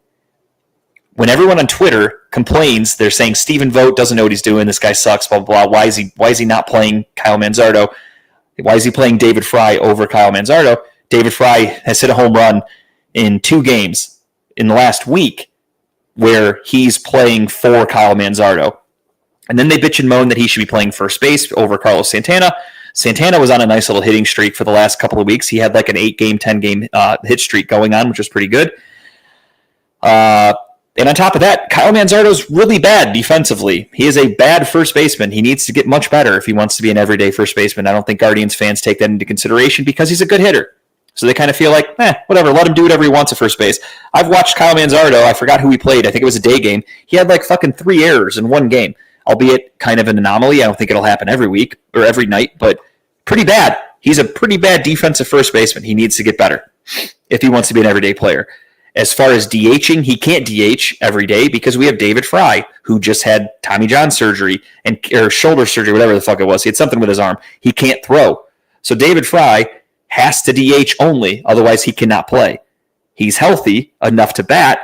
everyone on Twitter complains, they're saying Stephen Vogt doesn't know what he's doing. This guy sucks. Blah blah blah. Why is he not playing Kyle Manzardo? Why is he playing David Fry over Kyle Manzardo? David Fry has hit a home run in 2 games in the last week where he's playing for Kyle Manzardo. And then they bitch and moan that he should be playing first base over Carlos Santana. Santana was on a nice little hitting streak for the last couple of weeks. He had like an 8-game, 10-game hit streak going on, which was pretty good. And on top of that, Kyle Manzardo's really bad defensively. He is a bad first baseman. He needs to get much better if he wants to be an everyday first baseman. I don't think Guardians fans take that into consideration because he's a good hitter. So they kind of feel like, whatever, let him do whatever he wants at first base. I've watched Kyle Manzardo. I forgot who he played. I think it was a day game. He had like fucking 3 errors in 1 game, albeit kind of an anomaly. I don't think it'll happen every week or every night, but pretty bad. He's a pretty bad defensive first baseman. He needs to get better if he wants to be an everyday player. As far as DHing, he can't DH every day because we have David Fry, who just had Tommy John surgery or shoulder surgery, whatever the fuck it was. He had something with his arm. He can't throw. So David Fry has to DH only, otherwise he cannot play. He's healthy enough to bat,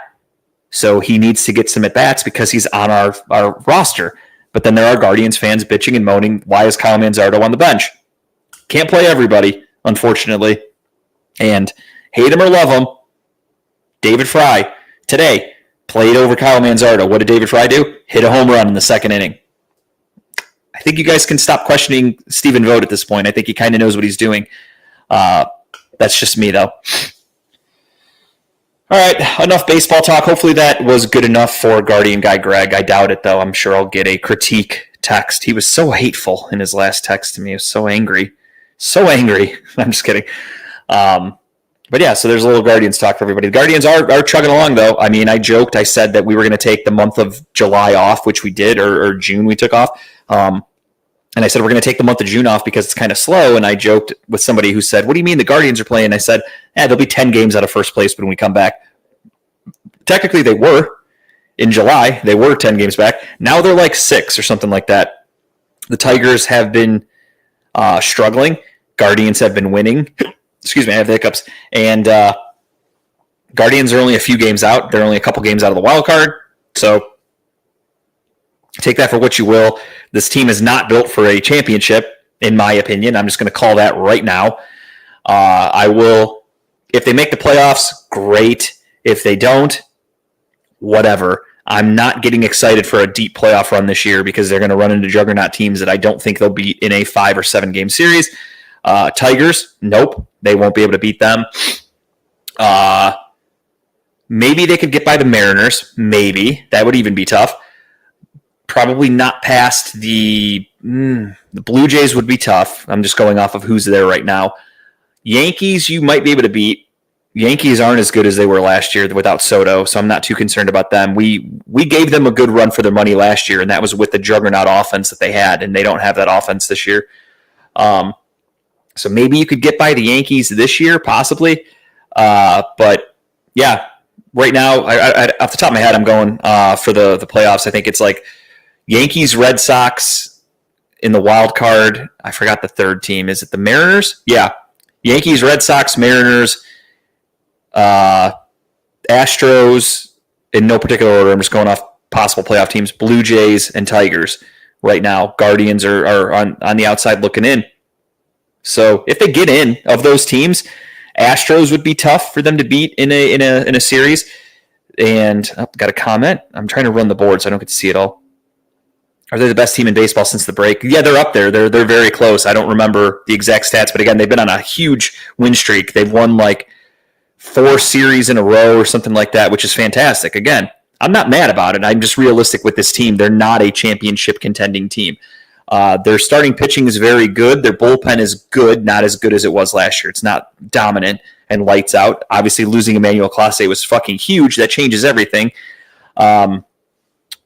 so he needs to get some at-bats because he's on our roster. But then there are Guardians fans bitching and moaning, why is Kyle Manzardo on the bench? Can't play everybody, unfortunately. And hate him or love him, David Fry, today, played over Kyle Manzardo. What did David Fry do? Hit a home run in the 2nd inning. I think you guys can stop questioning Stephen Vogt at this point. I think he kind of knows what he's doing. That's just me, though. All right, enough baseball talk. Hopefully that was good enough for Guardian guy Greg. I doubt it, though. I'm sure I'll get a critique text. He was so hateful in his last text to me. He was so angry. So angry. I'm just kidding. But yeah, so there's a little Guardians talk for everybody. The Guardians are chugging along, though. I mean, I joked. I said that we were going to take the month of July off, which we did, or June we took off. And I said, we're going to take the month of June off because it's kind of slow. And I joked with somebody who said, what do you mean the Guardians are playing? I said, there'll be 10 games out of first place when we come back. Technically, they were. In July, they were 10 games back. Now they're like 6 or something like that. The Tigers have been struggling. Guardians have been winning. Excuse me, I have the hiccups. And Guardians are only a few games out. They're only a couple games out of the wild card. So take that for what you will. This team is not built for a championship, in my opinion. I'm just going to call that right now. I will, if they make the playoffs, great. If they don't, whatever. I'm not getting excited for a deep playoff run this year because they're going to run into juggernaut teams that I don't think they'll beat in a 5 or 7 game series. Tigers, nope. They won't be able to beat them. Maybe they could get by the Mariners. Maybe. That would even be tough. Probably not past the Blue Jays would be tough. I'm just going off of who's there right now. Yankees, you might be able to beat. Yankees aren't as good as they were last year without Soto, so I'm not too concerned about them. We gave them a good run for their money last year, and that was with the juggernaut offense that they had, and they don't have that offense this year. So maybe you could get by the Yankees this year, possibly. But yeah, right now, I, off the top of my head, I'm going for the playoffs. I think it's like Yankees, Red Sox in the wild card. I forgot the third team. Is it the Mariners? Yeah. Yankees, Red Sox, Mariners, Astros, in no particular order. I'm just going off possible playoff teams. Blue Jays and Tigers right now. Guardians are on the outside looking in. So if they get in of those teams, Astros would be tough for them to beat in a series. And got a comment. I'm trying to run the board so I don't get to see it all. Are they the best team in baseball since the break? Yeah, they're up there. They're very close. I don't remember the exact stats, but again, they've been on a huge win streak. They've won like 4 series in a row or something like that, which is fantastic. Again, I'm not mad about it. I'm just realistic with this team. They're not a championship contending team. Their starting pitching is very good. Their bullpen is good, not as good as it was last year. It's not dominant and lights out. Obviously, losing Emmanuel Clase was fucking huge. That changes everything.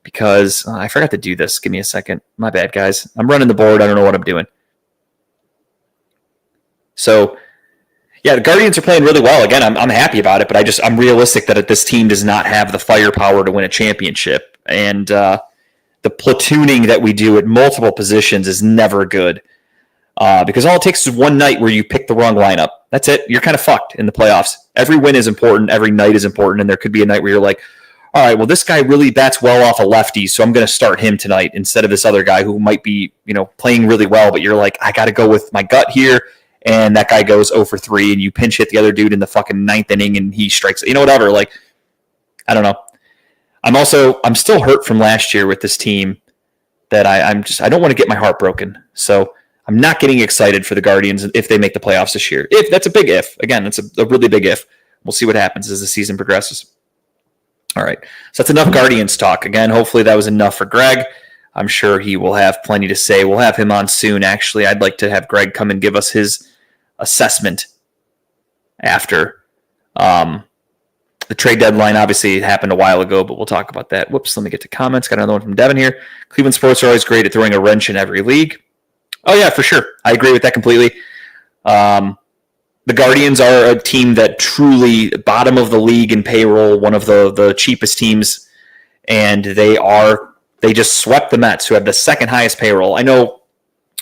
Because I forgot to do this. Give me a second. My bad, guys. I'm running the board. I don't know what I'm doing. So, yeah, the Guardians are playing really well. Again, I'm happy about it, but I'm realistic that this team does not have the firepower to win a championship. And the platooning that we do at multiple positions is never good. Because all it takes is one night where you pick the wrong lineup. That's it. You're kind of fucked in the playoffs. Every win is important. Every night is important. And there could be a night where you're like, all right, well, this guy really bats well off a lefty, so I'm going to start him tonight instead of this other guy who might be, playing really well. But you're like, I got to go with my gut here. And that guy goes 0 for 3, and you pinch hit the other dude in the fucking ninth inning, and he strikes. Whatever. Like, I don't know. I'm still hurt from last year with this team that I don't want to get my heart broken. So I'm not getting excited for the Guardians if they make the playoffs this year. If that's a big if. Again, it's a really big if. We'll see what happens as the season progresses. All right. So that's enough Guardians talk. Again, hopefully that was enough for Greg. I'm sure he will have plenty to say. We'll have him on soon, actually. I'd like to have Greg come and give us his assessment after. The trade deadline, obviously, happened a while ago, but we'll talk about that. Whoops, let me get to comments. Got another one from Devin here. Cleveland sports are always great at throwing a wrench in every league. Oh, yeah, for sure. I agree with that completely. The Guardians are a team that truly bottom of the league in payroll, one of the cheapest teams, and they just swept the Mets, who have the second highest payroll. I know,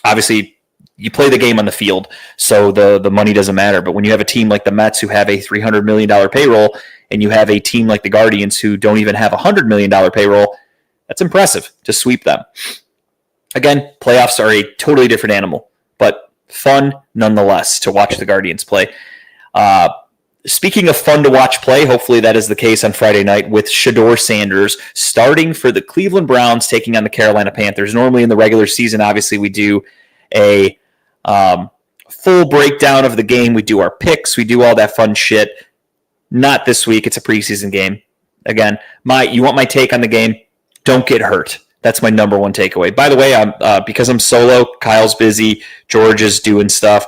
obviously, you play the game on the field, so the money doesn't matter. But when you have a team like the Mets who have a $300 million payroll, and you have a team like the Guardians who don't even have a $100 million payroll, that's impressive to sweep them. Again, playoffs are a totally different animal, but fun nonetheless to watch the Guardians play. Speaking of fun to watch play, hopefully that is the case on Friday night with Shedeur Sanders starting for the Cleveland Browns, taking on the Carolina Panthers. Normally in the regular season, obviously we do a full breakdown of the game. We do our picks. We do all that fun shit. Not this week. It's a preseason game. Again, you want my take on the game? Don't get hurt. That's my number one takeaway. By the way, because I'm solo, Kyle's busy, George is doing stuff.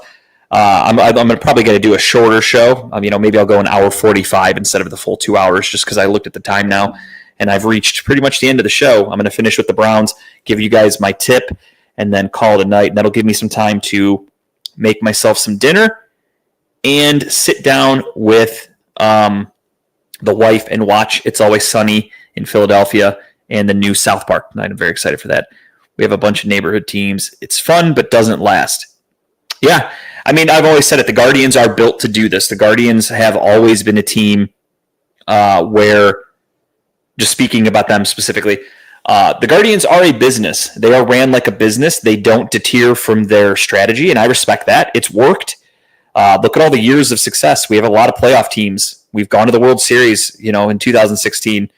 I'm probably going to do a shorter show. Maybe I'll go an hour 45 instead of the full 2 hours, just because I looked at the time now, and I've reached pretty much the end of the show. I'm going to finish with the Browns, give you guys my tip, and then call it a night. And that'll give me some time to make myself some dinner and sit down with the wife and watch It's Always Sunny in Philadelphia and the new South Park tonight. I'm very excited for that. We have a bunch of neighborhood teams. It's fun, but doesn't last. Yeah, I've always said it. The Guardians are built to do this. The Guardians have always been a team where, just speaking about them specifically, the Guardians are a business. They are ran like a business. They don't deter from their strategy, and I respect that. It's worked. Look at all the years of success. We have a lot of playoff teams. We've gone to the World Series, in 2016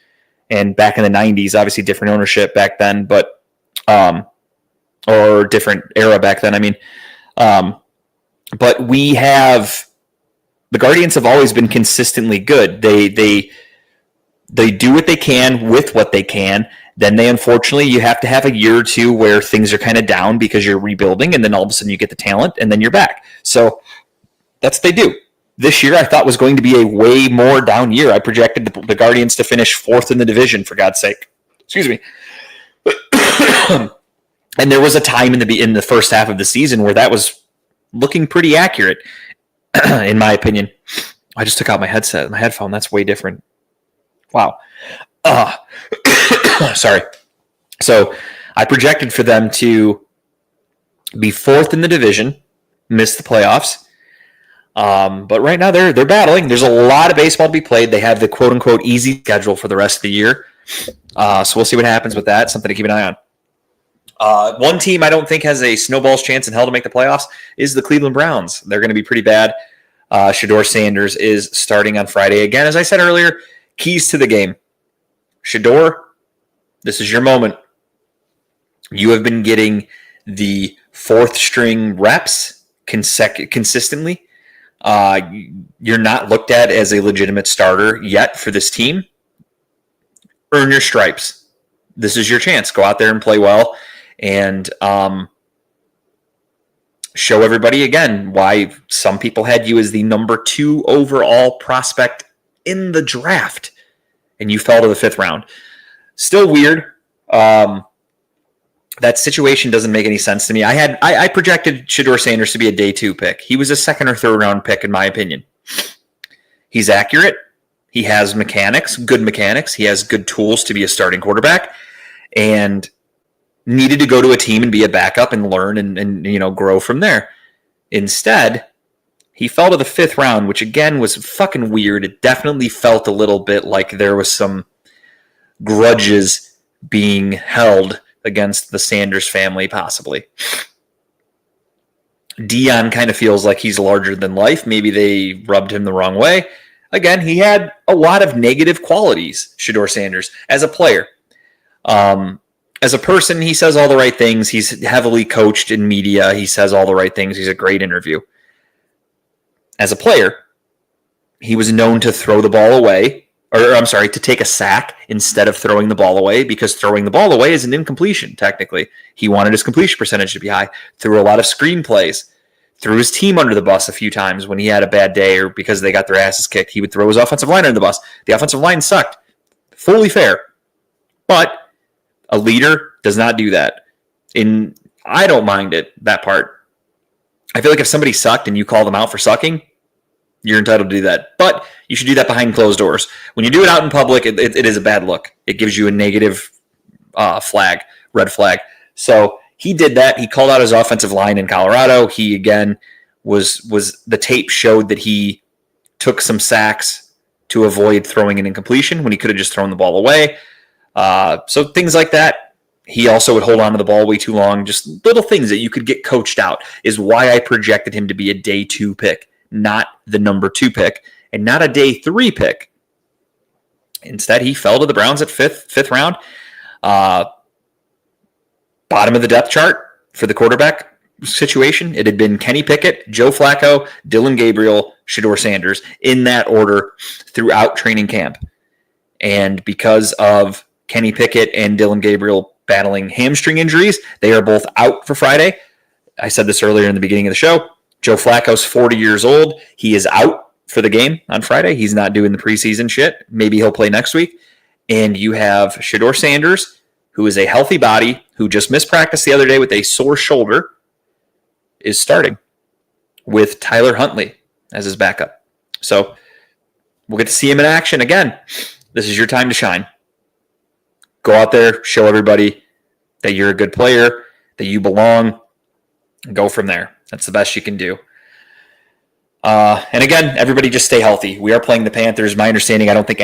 and back in the 90s. Obviously, different ownership back then, but or different era back then. But the Guardians have always been consistently good. They do what they can with what they can. Then unfortunately, you have to have a year or two where things are kind of down because you're rebuilding, and then all of a sudden you get the talent, and then you're back. So that's what they do. This year I thought was going to be a way more down year. I projected the Guardians to finish 4th in the division, for God's sake. Excuse me. And there was a time in the first half of the season where that was looking pretty accurate, in my opinion. I just took out my headphone. That's way different. Wow. Sorry. So I projected for them to be fourth in the division, miss the playoffs. But right now they're battling. There's a lot of baseball to be played. They have the quote unquote easy schedule for the rest of the year. So we'll see what happens with that. Something to keep an eye on. One team I don't think has a snowball's chance in hell to make the playoffs is the Cleveland Browns. They're going to be pretty bad. Shedeur Sanders is starting on Friday. Again, as I said earlier, keys to the game. Shedeur, this is your moment. You have been getting the fourth string reps consistently. You're not looked at as a legitimate starter yet for this team. Earn your stripes. This is your chance. Go out there and play well and show everybody again why some people had you as the number 2 overall prospect in the draft and you fell to the 5th round. Still weird. That situation doesn't make any sense to me. I projected Shedeur Sanders to be a day 2 pick. He was a 2nd or 3rd round pick in my opinion. He's accurate. He has mechanics, good mechanics. He has good tools to be a starting quarterback and needed to go to a team and be a backup and learn and grow from there. Instead, he fell to the 5th round, which again was fucking weird. It definitely felt a little bit like there was some grudges being held against the Sanders family, possibly. Dion kind of feels like he's larger than life. Maybe they rubbed him the wrong way. Again, he had a lot of negative qualities, Shedeur Sanders, as a player. As a person, he says all the right things. He's heavily coached in media. He says all the right things. He's a great interview. As a player, he was known to throw the ball away, to take a sack instead of throwing the ball away, because throwing the ball away is an incompletion, technically. He wanted his completion percentage to be high, threw a lot of screen plays, threw his team under the bus a few times when he had a bad day or because they got their asses kicked. He would throw his offensive line under the bus. The offensive line sucked. Fully fair. But a leader does not do that. I don't mind that part. I feel like if somebody sucked and you call them out for sucking, you're entitled to do that. But you should do that behind closed doors. When you do it out in public, it is a bad look. It gives you a negative red flag. So he did that. He called out his offensive line in Colorado. He, again, was the tape showed that he took some sacks to avoid throwing an incompletion when he could have just thrown the ball away. So things like that. He also would hold on to the ball way too long. Just little things that you could get coached out is why I projected him to be a day 2 pick, not the number 2 pick, and not a day 3 pick. Instead, he fell to the Browns at fifth round. Bottom of the depth chart for the quarterback situation. It had been Kenny Pickett, Joe Flacco, Dillon Gabriel, Shedeur Sanders in that order throughout training camp. And because of Kenny Pickett and Dillon Gabriel battling hamstring injuries, they are both out for Friday. I said this earlier in the beginning of the show. Joe Flacco's 40 years old. He is out for the game on Friday. He's not doing the preseason shit. Maybe he'll play next week. And you have Shedeur Sanders, who is a healthy body, who just missed practice the other day with a sore shoulder, is starting with Tyler Huntley as his backup. So we'll get to see him in action again. This is your time to shine. Go out there, show everybody that you're a good player, that you belong, and go from there. That's the best you can do. And again, everybody just stay healthy. We are playing the Panthers. My understanding, I don't think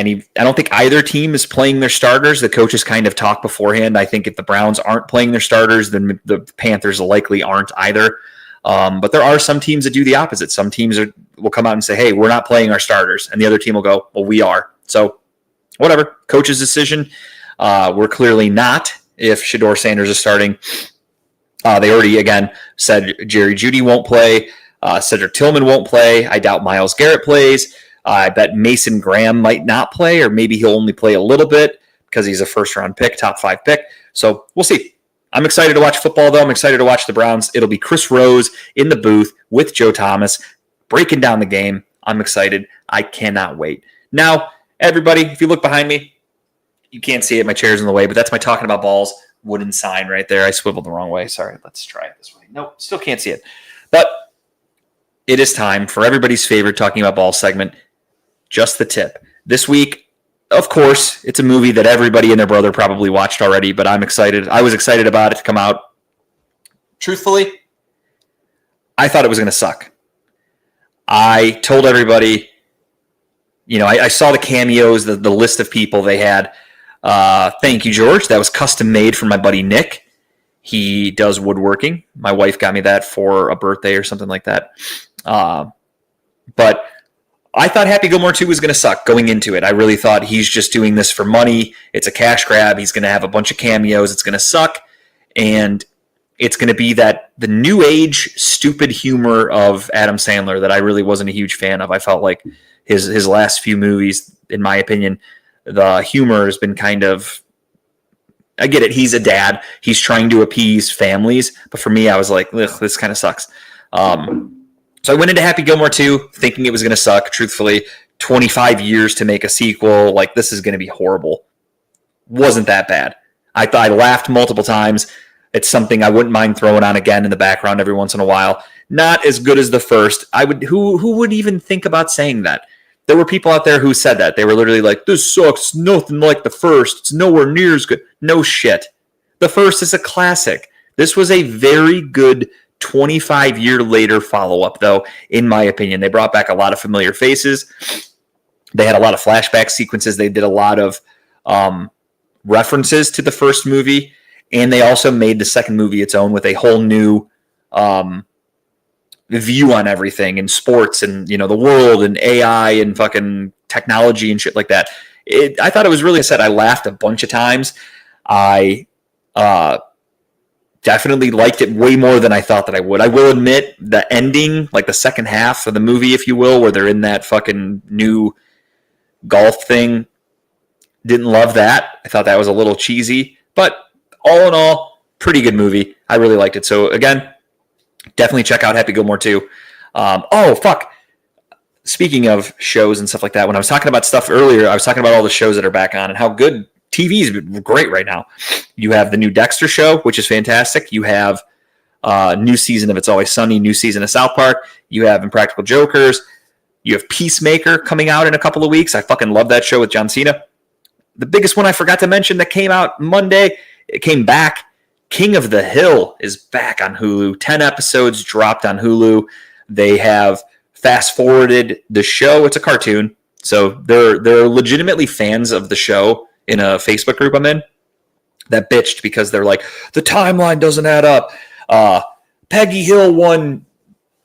either team is playing their starters. The coaches kind of talk beforehand. I think if the Browns aren't playing their starters, then the Panthers likely aren't either. But there are some teams that do the opposite. Some teams will come out and say, hey, we're not playing our starters. And the other team will go, well, we are. So whatever, coach's decision. We're clearly not if Shedeur Sanders is starting. They already, again, said Jerry Jeudy won't play. Cedric Tillman won't play. I doubt Myles Garrett plays. I bet Mason Graham might not play, or maybe he'll only play a little bit because he's a first-round pick, top 5 pick. So we'll see. I'm excited to watch football, though. I'm excited to watch the Browns. It'll be Chris Rose in the booth with Joe Thomas breaking down the game. I'm excited. I cannot wait. Now, everybody, if you look behind me, you can't see it. My chair's in the way, but that's my Talking About Balls wooden sign right there. I swiveled the wrong way. Sorry. Let's try it this way. Nope, still can't see it. But it is time for everybody's favorite Talking About Balls segment, Just the Tip. This week, of course, it's a movie that everybody and their brother probably watched already, but I'm excited. I was excited about it to come out. Truthfully, I thought it was going to suck. I told everybody, I saw the cameos, the list of people they had. Thank you, George. That was custom made for my buddy Nick. He does woodworking. My wife got me that for a birthday or something like that. But I thought Happy Gilmore 2 was going to suck going into it. I really thought he's just doing this for money. It's a cash grab. He's going to have a bunch of cameos. It's going to suck. And it's going to be the new age stupid humor of Adam Sandler that I really wasn't a huge fan of. I felt like his last few movies, in my opinion, the humor has been kind of, I get it. He's a dad. He's trying to appease families. But for me, I was like, ugh, this kind of sucks. So I went into Happy Gilmore 2 thinking it was going to suck. Truthfully, 25 years to make a sequel. Like, this is going to be horrible. Wasn't that bad. I laughed multiple times. It's something I wouldn't mind throwing on again in the background every once in a while. Not as good as the first. Who would even think about saying that? There were people out there who said that. They were literally like, this sucks. Nothing like the first. It's nowhere near as good. No shit. The first is a classic. This was a very good 25-year later follow-up, though, in my opinion. They brought back a lot of familiar faces. They had a lot of flashback sequences. They did a lot of references to the first movie. And they also made the second movie its own with a whole new view on everything in sports and, the world and AI and fucking technology and shit like that. I thought it was really sad. I laughed a bunch of times. I definitely liked it way more than I thought that I would. I will admit the ending, like the second half of the movie, if you will, where they're in that fucking new golf thing, didn't love that. I thought that was a little cheesy, but all in all, pretty good movie. I really liked it. So again, definitely check out Happy Gilmore 2. Speaking of shows and stuff like that, when I was talking about stuff earlier, I was talking about all the shows that are back on and how good TV is great right now. You have the new Dexter show, which is fantastic. You have a new season of It's Always Sunny, new season of South Park. You have Impractical Jokers. You have Peacemaker coming out in a couple of weeks. I fucking love that show with John Cena. The biggest one I forgot to mention that came out Monday, it came back. King of the Hill is back on Hulu. 10 episodes dropped on Hulu. They have fast-forwarded the show. It's a cartoon, so they're legitimately fans of the show in a Facebook group I'm in that bitched because they're like, the timeline doesn't add up. Peggy Hill won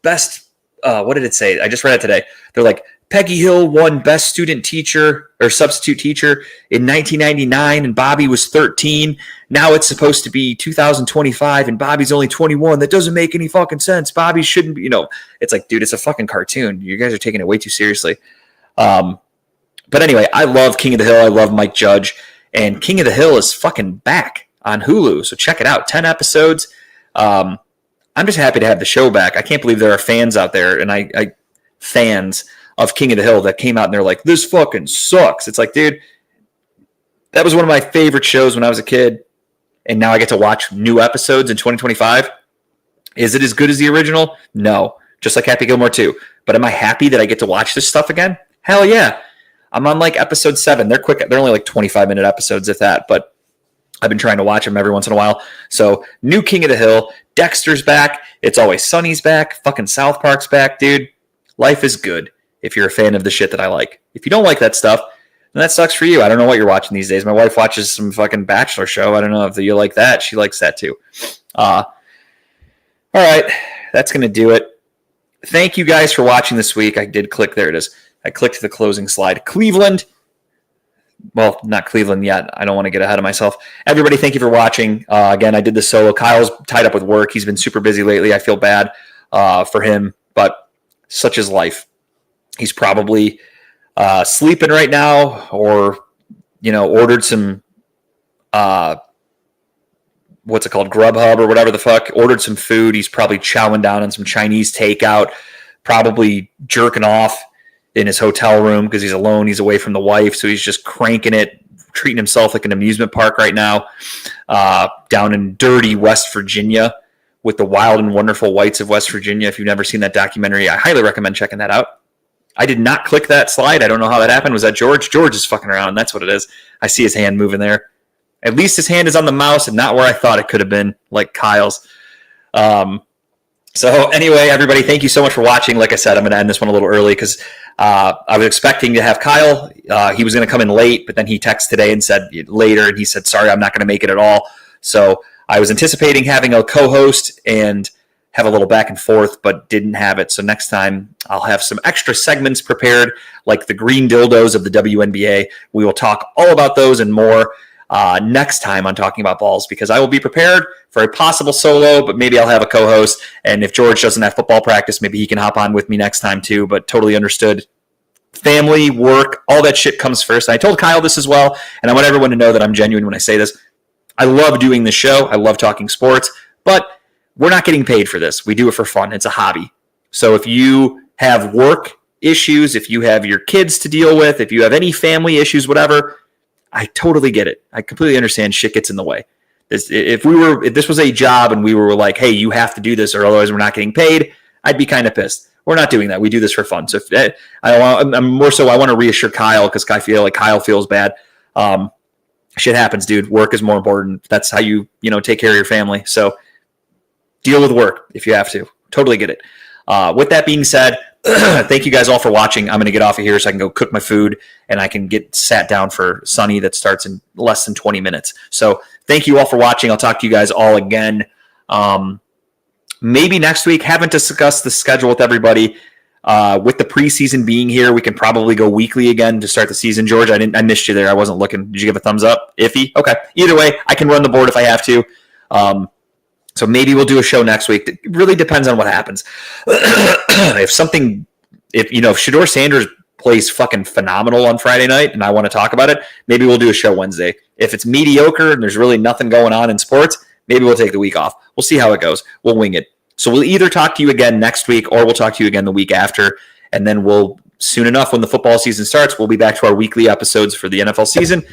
best... what did it say? I just read it today. They're like, Peggy Hill won Best Student Teacher or Substitute Teacher in 1999, and Bobby was 13. Now it's supposed to be 2025, and Bobby's only 21. That doesn't make any fucking sense. Bobby shouldn't be, It's like, dude, it's a fucking cartoon. You guys are taking it way too seriously. But anyway, I love King of the Hill. I love Mike Judge. And King of the Hill is fucking back on Hulu, so check it out. 10 episodes. I'm just happy to have the show back. I can't believe there are fans out there, and fans of King of the Hill that came out and they're like, this fucking sucks. It's like, dude, that was one of my favorite shows when I was a kid, and now I get to watch new episodes in 2025. Is it as good as the original? No. Just like Happy Gilmore 2. But am I happy that I get to watch this stuff again? Hell yeah. I'm on like episode 7. They're quick. They're only like 25-minute episodes, if that, but I've been trying to watch them every once in a while. So, new King of the Hill. Dexter's back. It's Always Sunny's back. Fucking South Park's back, dude. Life is good if you're a fan of the shit that I like. If you don't like that stuff, then that sucks for you. I don't know what you're watching these days. My wife watches some fucking Bachelor show. I don't know if you like that. She likes that too. All right. That's going to do it. Thank you guys for watching this week. I did click. There it is. I clicked the closing slide. Cleveland. Well, not Cleveland yet. I don't want to get ahead of myself. Everybody, thank you for watching. Again, I did this solo. Kyle's tied up with work. He's been super busy lately. I feel bad for him, but such is life. He's probably sleeping right now, or ordered some what's it called, Grubhub or whatever the fuck. Ordered some food. He's probably chowing down on some Chinese takeout. Probably jerking off in his hotel room because he's alone. He's away from the wife, so he's just cranking it, treating himself like an amusement park right now. Down in dirty West Virginia, with the wild and wonderful whites of West Virginia. If you've never seen that documentary, I highly recommend checking that out. I did not click that slide. I don't know how that happened. Was that George? George is fucking around. That's what it is. I see his hand moving there. At least his hand is on the mouse and not where I thought it could have been, like Kyle's. So anyway, everybody, thank you so much for watching. Like I said, I'm going to end this one a little early because I was expecting to have Kyle. He was going to come in late, but then he texted today and said later, and he said, sorry, I'm not going to make it at all. So I was anticipating having a co-host and have a little back and forth, but didn't have it. So next time I'll have some extra segments prepared, like the green dildos of the WNBA. We will talk all about those and more next time on Talking About Balls, because I will be prepared for a possible solo, but maybe I'll have a co-host. And if George doesn't have football practice, maybe he can hop on with me next time too, but totally understood. Family, work, all that shit comes first. And I told Kyle this as well, and I want everyone to know that I'm genuine when I say this. I love doing this show. I love talking sports, but we're not getting paid for this. We do it for fun. It's a hobby. So if you have work issues, if you have your kids to deal with, if you have any family issues, whatever, I totally get it. I completely understand shit gets in the way. If this was a job and we were like, hey, you have to do this or otherwise we're not getting paid, I'd be kind of pissed. We're not doing that. We do this for fun. So I want to reassure Kyle, because I feel like Kyle feels bad. Shit happens, dude. Work is more important. That's how you take care of your family. So deal with work if you have to. Totally get it. With that being said, thank you guys all for watching. I'm going to get off of here so I can go cook my food and I can get sat down for Sunny that starts in less than 20 minutes. So thank you all for watching. I'll talk to you guys all again. Maybe next week. Haven't discussed the schedule with everybody. With the preseason being here, we can probably go weekly again to start the season. George, I missed you there. I wasn't looking. Did you give a thumbs up? Iffy? Okay. Either way, I can run the board if I have to. So maybe we'll do a show next week. It really depends on what happens. if Shedeur Sanders plays fucking phenomenal on Friday night and I want to talk about it, maybe we'll do a show Wednesday. If it's mediocre and there's really nothing going on in sports, maybe we'll take the week off. We'll see how it goes. We'll wing it. So we'll either talk to you again next week or we'll talk to you again the week after. And then soon enough, when the football season starts, we'll be back to our weekly episodes for the NFL season.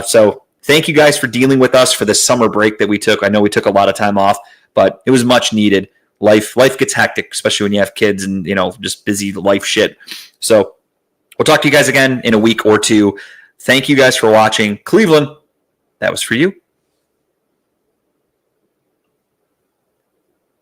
So thank you guys for dealing with us for this summer break that we took. I know we took a lot of time off, but it was much needed. Life gets hectic, especially when you have kids and, just busy life shit. So we'll talk to you guys again in a week or two. Thank you guys for watching. Cleveland, that was for you.